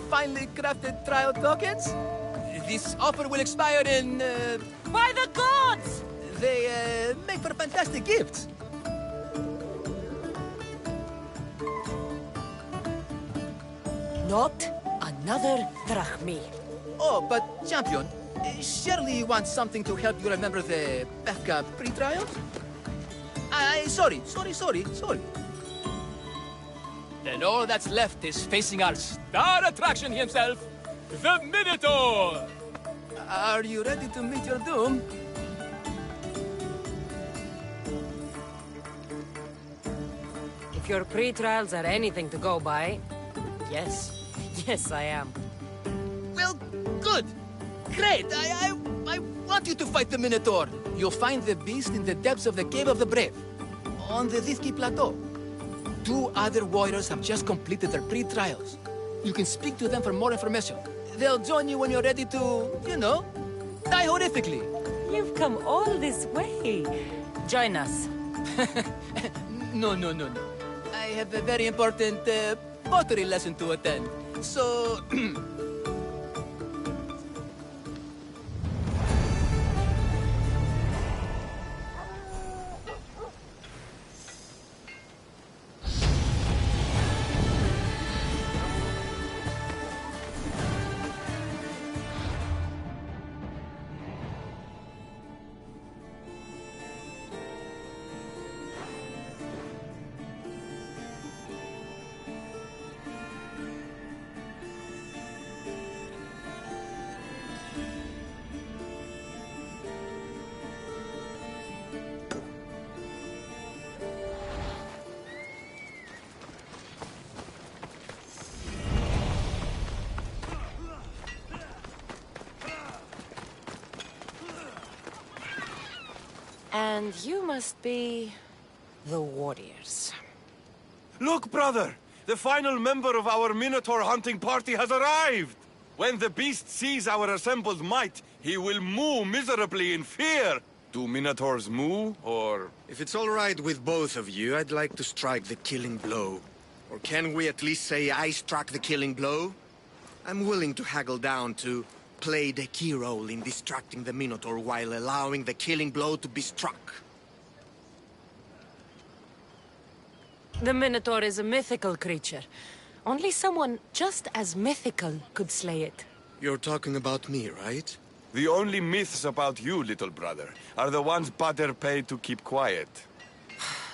finely crafted trial tokens? This offer will expire in... By the gods! They make for fantastic gifts. Not another drachmi. Oh, but champion, surely you want something to help you remember the Befka pre-trials? Sorry. Then all that's left is facing our star attraction himself, the Minotaur! Are you ready to meet your doom? If your pre-trials are anything to go by, yes. Yes, I am. Well, good. Great. I want you to fight the Minotaur. You'll find the beast in the depths of the Cave of the Brave, on the Dithki Plateau. 2 other warriors have just completed their pre-trials. You can speak to them for more information. They'll join you when you're ready to, you know, die horrifically. You've come all this way. Join us. No. I have a very important pottery lesson to attend. So... And you must be... the warriors. Look, brother! The final member of our Minotaur hunting party has arrived! When the beast sees our assembled might, he will moo miserably in fear! Do Minotaurs moo, or...? If it's all right with both of you, I'd like to strike the killing blow. Or can we at least say I struck the killing blow? I'm willing to haggle down to play the key role in distracting the Minotaur while allowing the killing blow to be struck. The Minotaur is a mythical creature. Only someone just as mythical could slay it. You're talking about me, right? The only myths about you, little brother, are the ones Butter paid to keep quiet.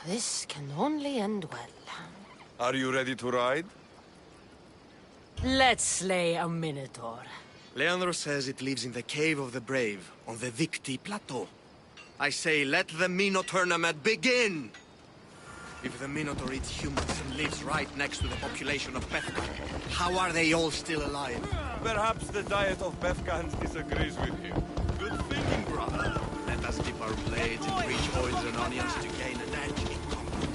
This can only end well. Are you ready to ride? Let's slay a Minotaur. Leandro says it lives in the Cave of the Brave, on the Victi Plateau. I say, let the Minotaur tournament begin! If the Minotaur eats humans and lives right next to the population of Befka, how are they all still alive? Perhaps the diet of Befkans disagrees with you. Good thinking, brother. Let us dip our blades in rich oils and onions to gain an edge in combat.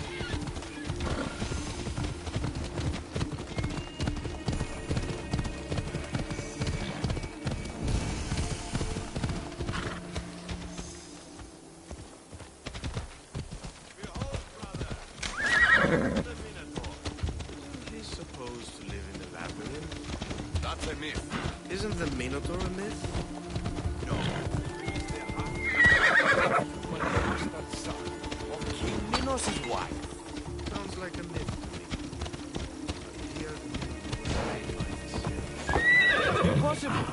He's supposed to live in the labyrinth. That's a myth. Isn't the Minotaur a myth? No. Of King Minos' wife. Sounds like a myth to me. But here the Minotaur is made like Impossible!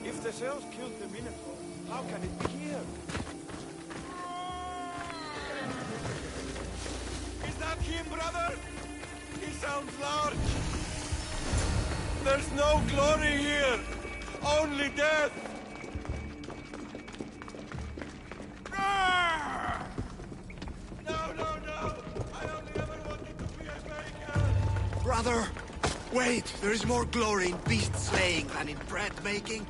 If the cells killed the Minotaur, how can it be here? Is that him, brother? He sounds large. There's no glory here. Only death. No, no, no. I only ever wanted to be a baker. Brother! Wait! There is more glory in beast slaying than in bread making.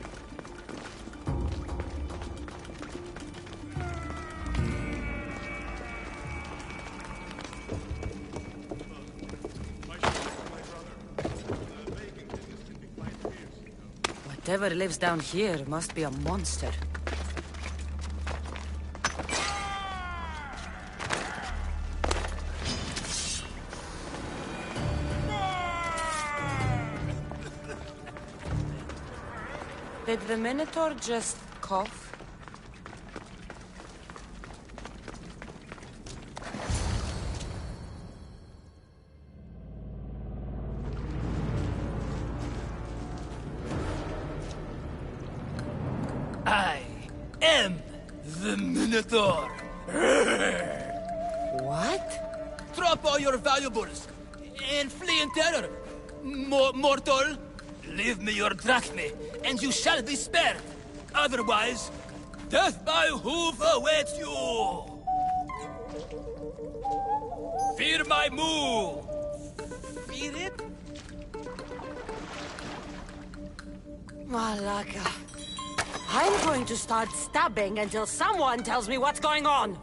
Whatever lives down here must be a monster. Did the Minotaur just cough? I am the Minotaur. What? Drop all your valuables and flee in terror. Mortal, leave me your drachme, and you shall be spared. Otherwise, death by hoof awaits you. Fear my moo. Fear it? Malaka. I'm going to start stabbing until someone tells me what's going on.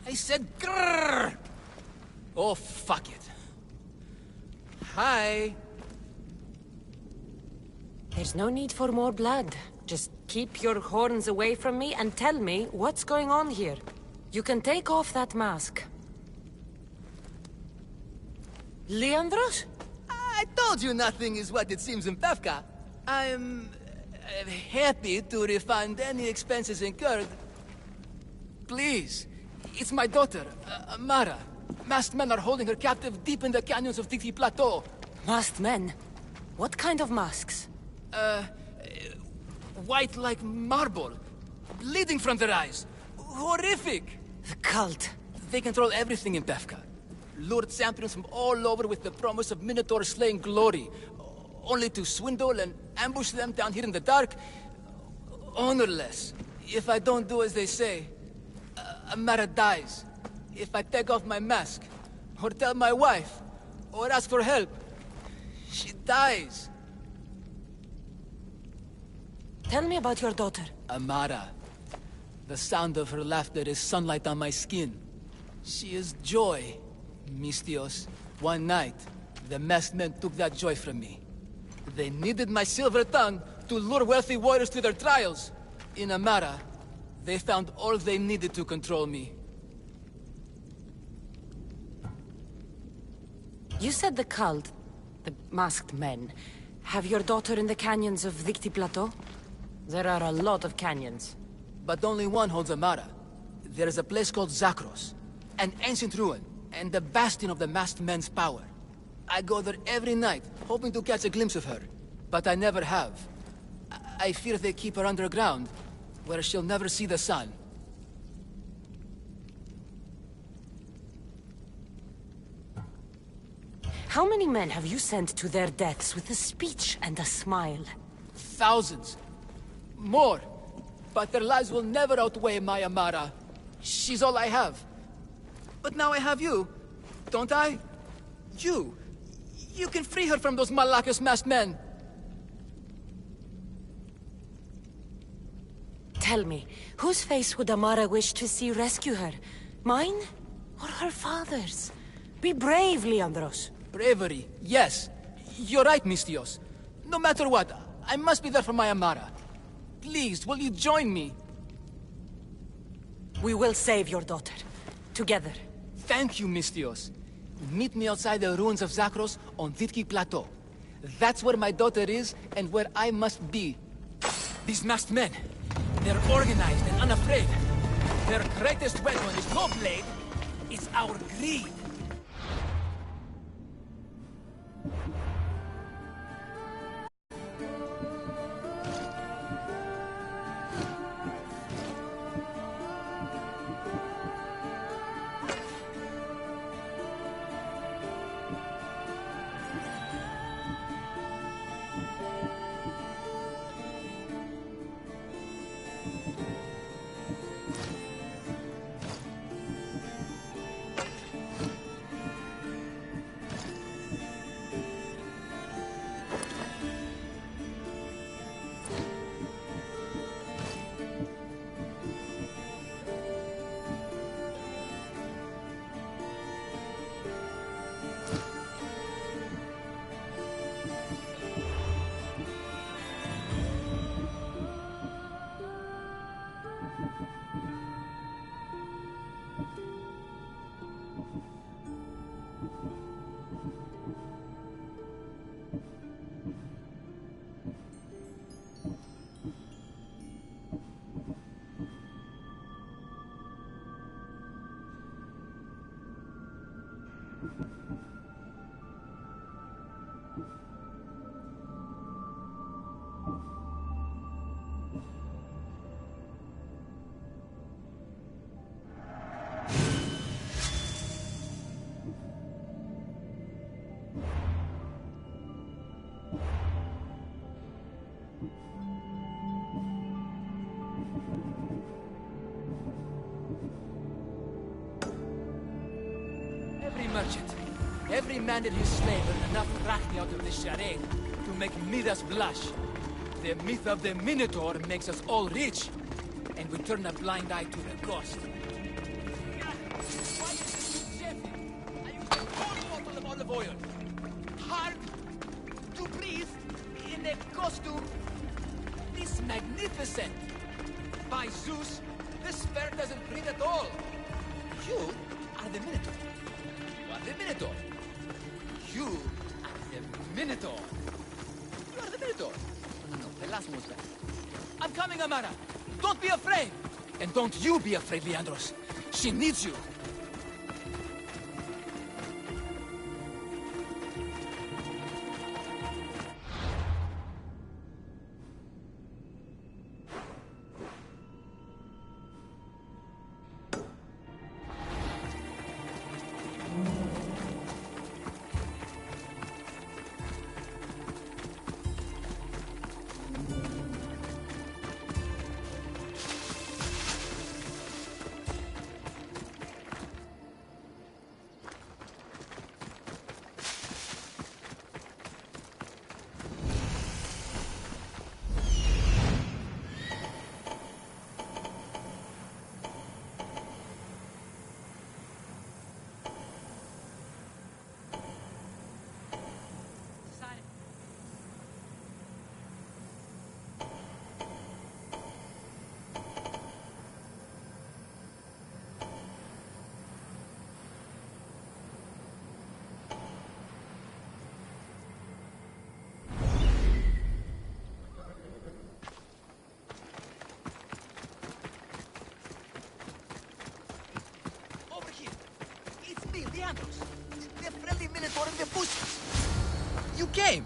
I said grrr! Oh, fuck it. Hi. There's no need for more blood. Just keep your horns away from me and tell me what's going on here. You can take off that mask. Leandros? I told you nothing is what it seems in Pevka. I'm happy to refund any expenses incurred. Please, it's my daughter, Amara. Masked men are holding her captive deep in the canyons of Titi Plateau. Masked men? What kind of masks? White like marble, bleeding from their eyes. Horrific! The cult. They control everything in Pevka. Lured champions from all over with the promise of Minotaur slaying glory, only to swindle and ambush them down here in the dark. Honorless. If I don't do as they say, Amara dies. If I take off my mask, or tell my wife, or ask for help, she dies. Tell me about your daughter. Amara. The sound of her laughter is sunlight on my skin. She is joy, Mistios. One night, the masked men took that joy from me. They needed my silver tongue to lure wealthy warriors to their trials. In Amara, they found all they needed to control me. You said the cult, the masked men, have your daughter in the canyons of Victi Plateau? There are a lot of canyons. But only one holds Amara. There is a place called Zakros, an ancient ruin, and the bastion of the masked men's power. I go there every night, hoping to catch a glimpse of her. But I never have. I fear they keep her underground, where she'll never see the sun. How many men have you sent to their deaths with a speech and a smile? Thousands. More. But their lives will never outweigh my Amara. She's all I have. But now I have you, don't I? You. You can free her from those Malakas masked men. Tell me, whose face would Amara wish to see rescue her? Mine? Or her father's? Be brave, Leandros. Bravery, yes. You're right, Mistios. No matter what, I must be there for my Amara. Please, will you join me? We will save your daughter. Together. Thank you, Mistios. Meet me outside the ruins of Zakros on Vitki Plateau. That's where my daughter is, and where I must be. These masked men, they're organized and unafraid. Their greatest weapon is no blade, it's our greed. Merchant. Every man in his slave earned enough drachmi out of this charade to make Midas blush. The myth of the Minotaur makes us all rich, and we turn a blind eye to the cost. Why is this chef? I used a whole bottle of olive oil. Hard magnificent! By Zeus, this sphere doesn't breathe at all. You are the Minotaur. You are the Minotaur. You are the Minotaur. You are the Minotaur. No, the last one was better. I'm coming, Amara. Don't be afraid. And don't you be afraid, Leandros. She needs you. Leandros, the friendly Minotaur in the bushes. You came.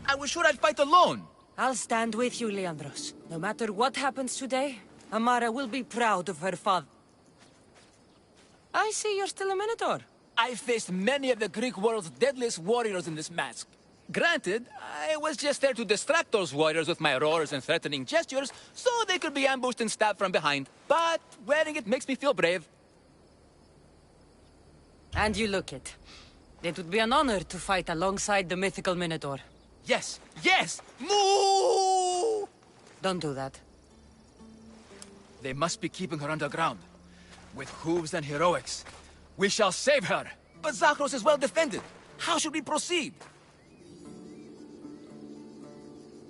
I was sure I'd fight alone. I'll stand with you, Leandros. No matter what happens today, Amara will be proud of her father. I see you're still a Minotaur. I faced many of the Greek world's deadliest warriors in this mask. Granted, I was just there to distract those warriors with my roars and threatening gestures, so they could be ambushed and stabbed from behind. But wearing it makes me feel brave. And you look it. It would be an honor to fight alongside the mythical Minotaur. Yes! Yes! Moo! Don't do that. They must be keeping her underground. With hooves and heroics. We shall save her! But Zakros is well defended. How should we proceed?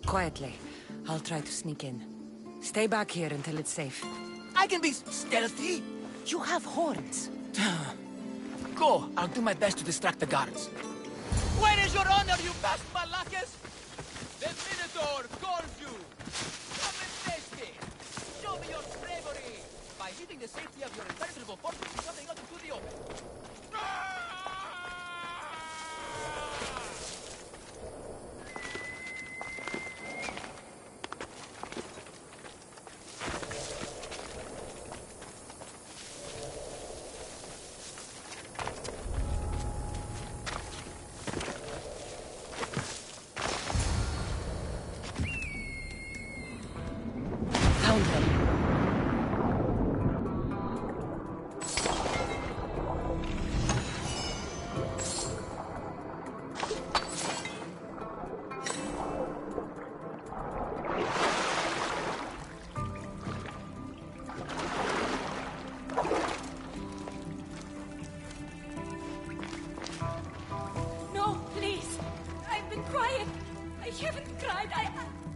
Quietly. I'll try to sneak in. Stay back here until it's safe. I can be stealthy! You have horns. Go! I'll do my best to distract the guards. Where is your honor, you vast Malakis? The Minotaur calls you! Come and face me! Show me your bravery! By leaving the safety of your impenetrable fortress and coming out into the open.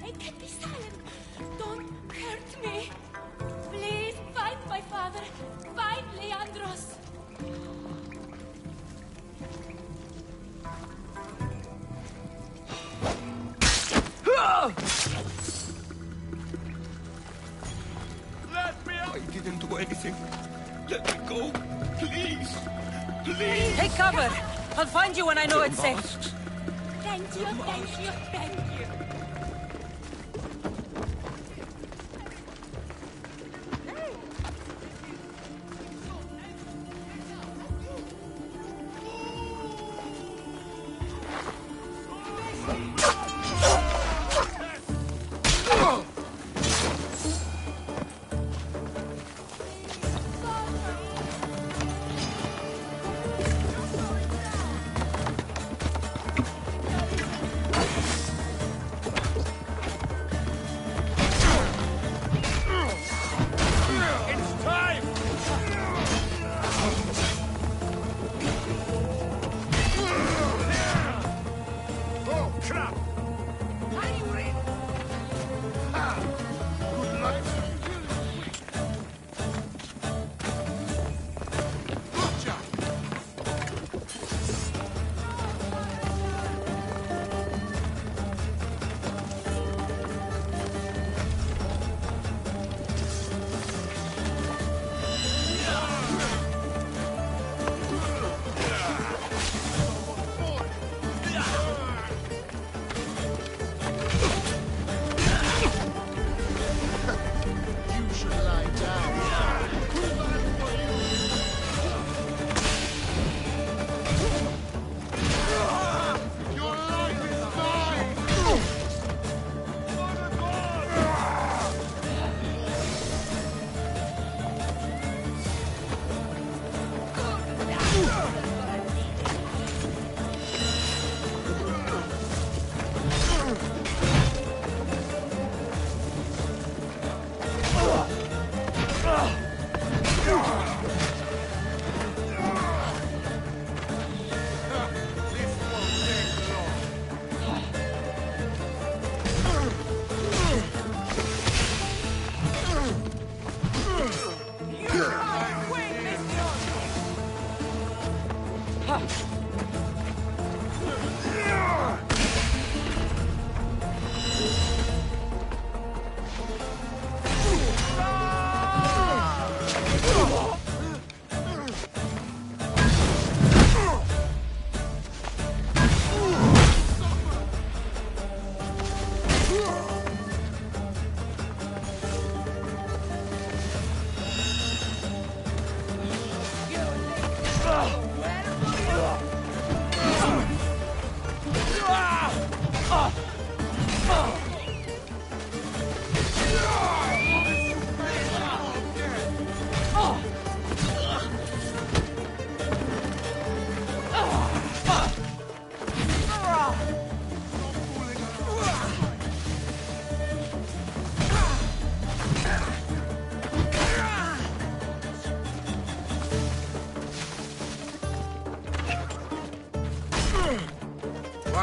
I can't be silent. Don't hurt me. Please, fight my father. Fight Leandros. Let me out! I didn't do anything. Let me go. Please. Please. Take cover. I'll find you when I know it's safe. Thank you, thank you, thank you.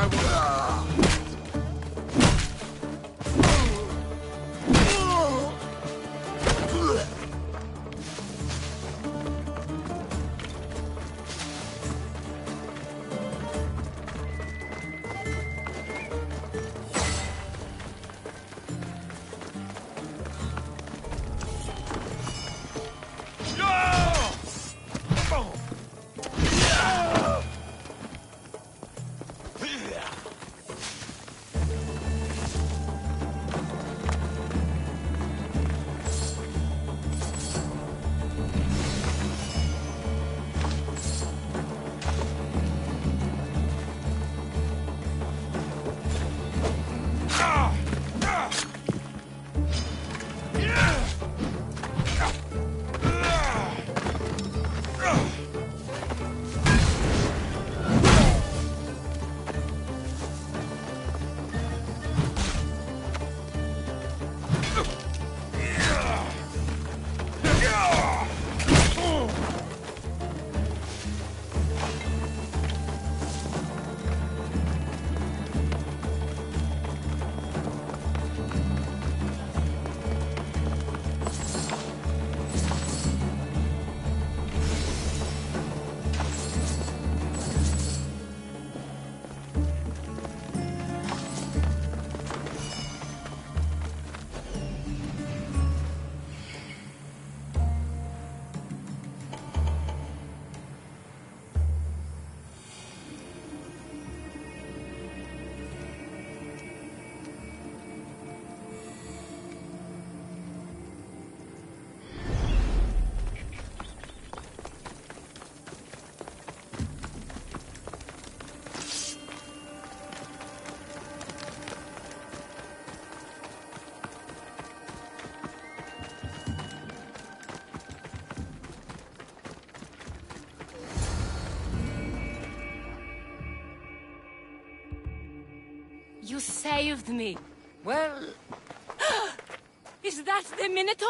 I will... You saved me. Well... Is that the Minotaur?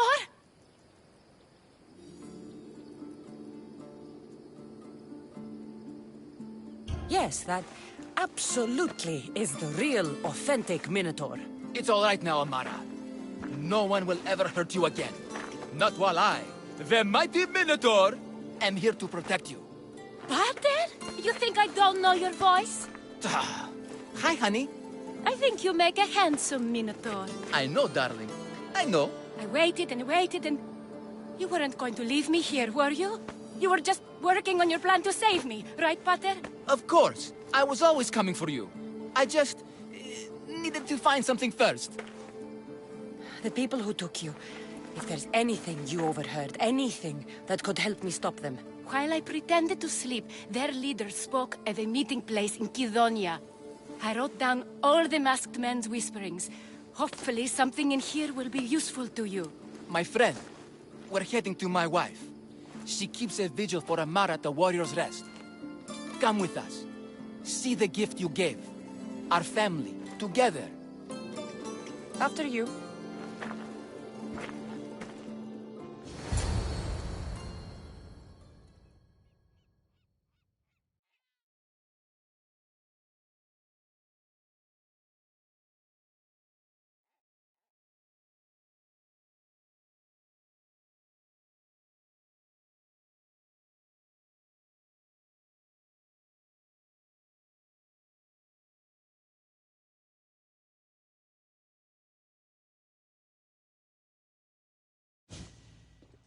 Yes, that absolutely is the real, authentic Minotaur. It's all right now, Amara. No one will ever hurt you again. Not while I, the mighty Minotaur, am here to protect you. Pater? You think I don't know your voice? Hi, honey. I think you make a handsome Minotaur. I know, darling. I know. I waited and waited and... You weren't going to leave me here, were you? You were just working on your plan to save me, right, Pater? Of course. I was always coming for you. I just... needed to find something first. The people who took you, if there's anything you overheard, anything that could help me stop them. While I pretended to sleep, their leader spoke of a meeting place in Kidonia. I wrote down all the masked men's whisperings. Hopefully something in here will be useful to you. My friend, we're heading to my wife. She keeps a vigil for Amara at the Warrior's Rest. Come with us. See the gift you gave. Our family, together. After you.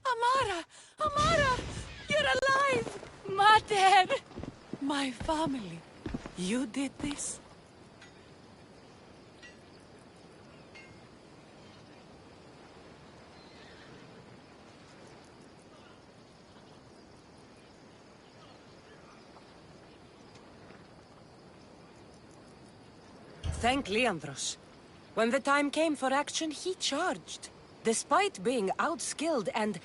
Amara! Amara! You're alive! Mater! My family. You did this? Thank Leandros. When the time came for action, he charged. Despite being outskilled and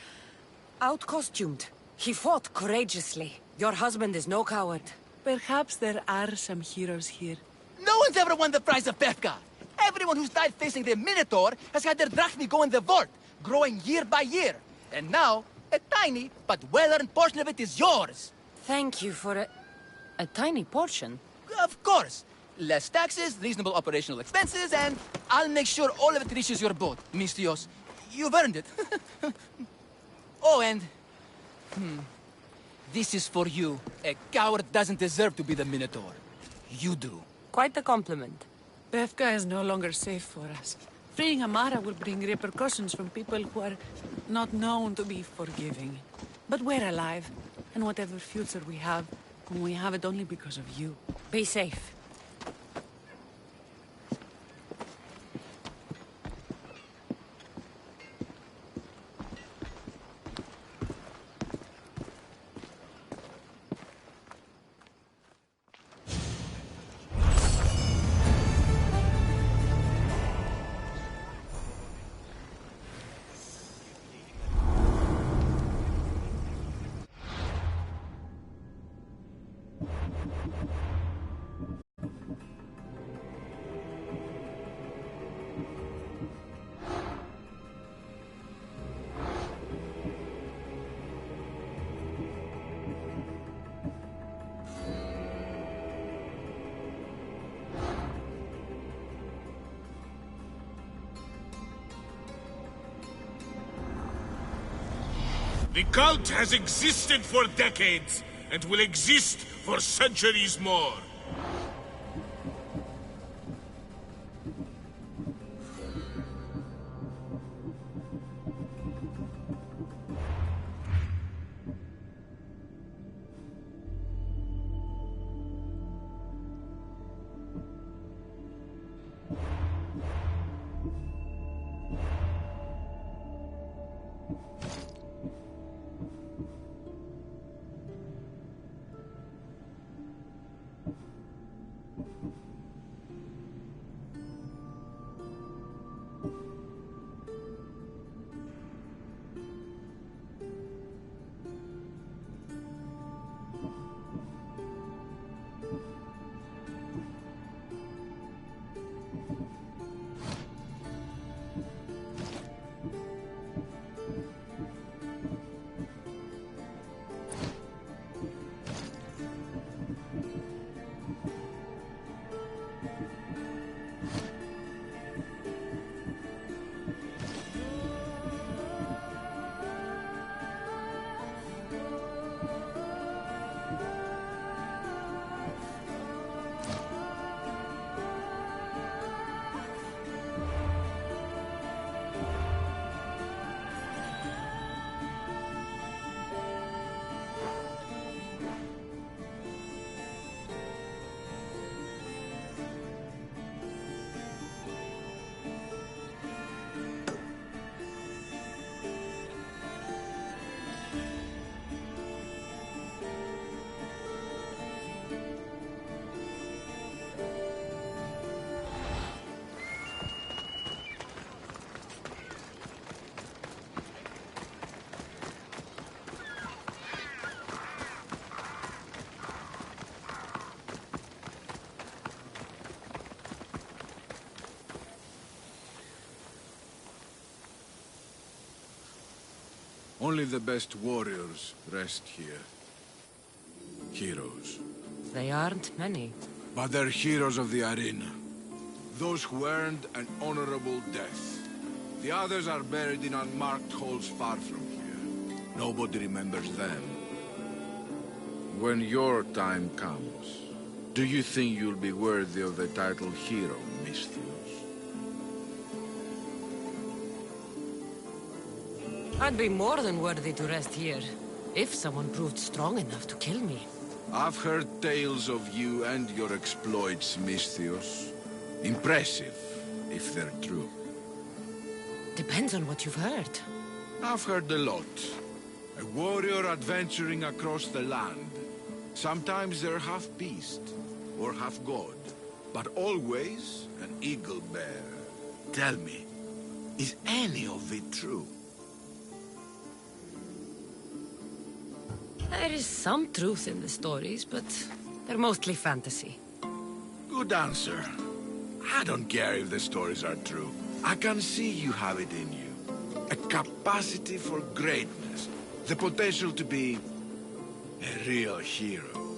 out-costumed, he fought courageously. Your husband is no coward. Perhaps there are some heroes here. No one's ever won the prize of Befka. Everyone who's died facing the Minotaur has had their drachmi go in the vault, growing year by year. And now, a tiny but well-earned portion of it is yours. Thank you for a tiny portion. Of course. less taxes, reasonable operational expenses, and I'll make sure all of it reaches your boat, Mistios. You've earned it. Oh, and... This is for you. A coward doesn't deserve to be the Minotaur. You do. Quite the compliment. Befka is no longer safe for us. Freeing Amara will bring repercussions from people who are not known to be forgiving. But we're alive, and whatever future we have it only because of you. Be safe. The cult has existed for decades, and will exist for centuries more. Only the best warriors rest here. Heroes. They aren't many. But they're heroes of the arena. Those who earned an honorable death. The others are buried in unmarked holes far from here. Nobody remembers them. When your time comes, do you think you'll be worthy of the title hero, Mistios? I'd be more than worthy to rest here, if someone proved strong enough to kill me. I've heard tales of you and your exploits, Mistios. Impressive, if they're true. Depends on what you've heard. I've heard a lot. A warrior adventuring across the land. Sometimes they're half beast, or half god, but always an eagle bear. Tell me, is any of it true? There is some truth in the stories, but they're mostly fantasy. Good answer. I don't care if the stories are true. I can see you have it in you. A capacity for greatness. The potential to be a real hero.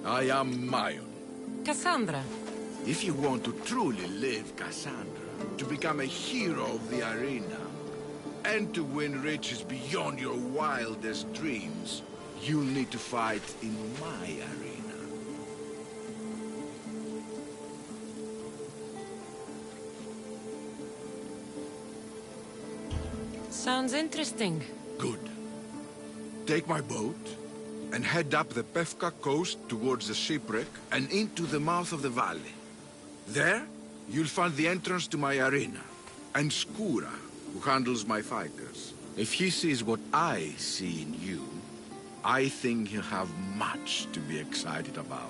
I am Mayon. Cassandra. If you want to truly live Cassandra, to become a hero of the arena, and to win riches beyond your wildest dreams, you'll need to fight in my arena. Sounds interesting. Good. Take my boat and head up the Pefka coast towards the shipwreck and into the mouth of the valley. There, you'll find the entrance to my arena, and Skura, who handles my fighters. If he sees what I see in you, I think he'll have much to be excited about.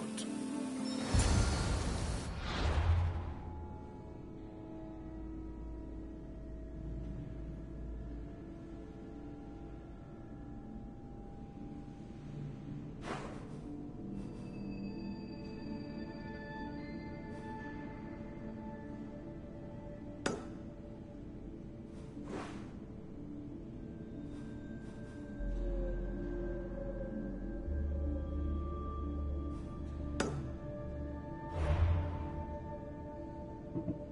you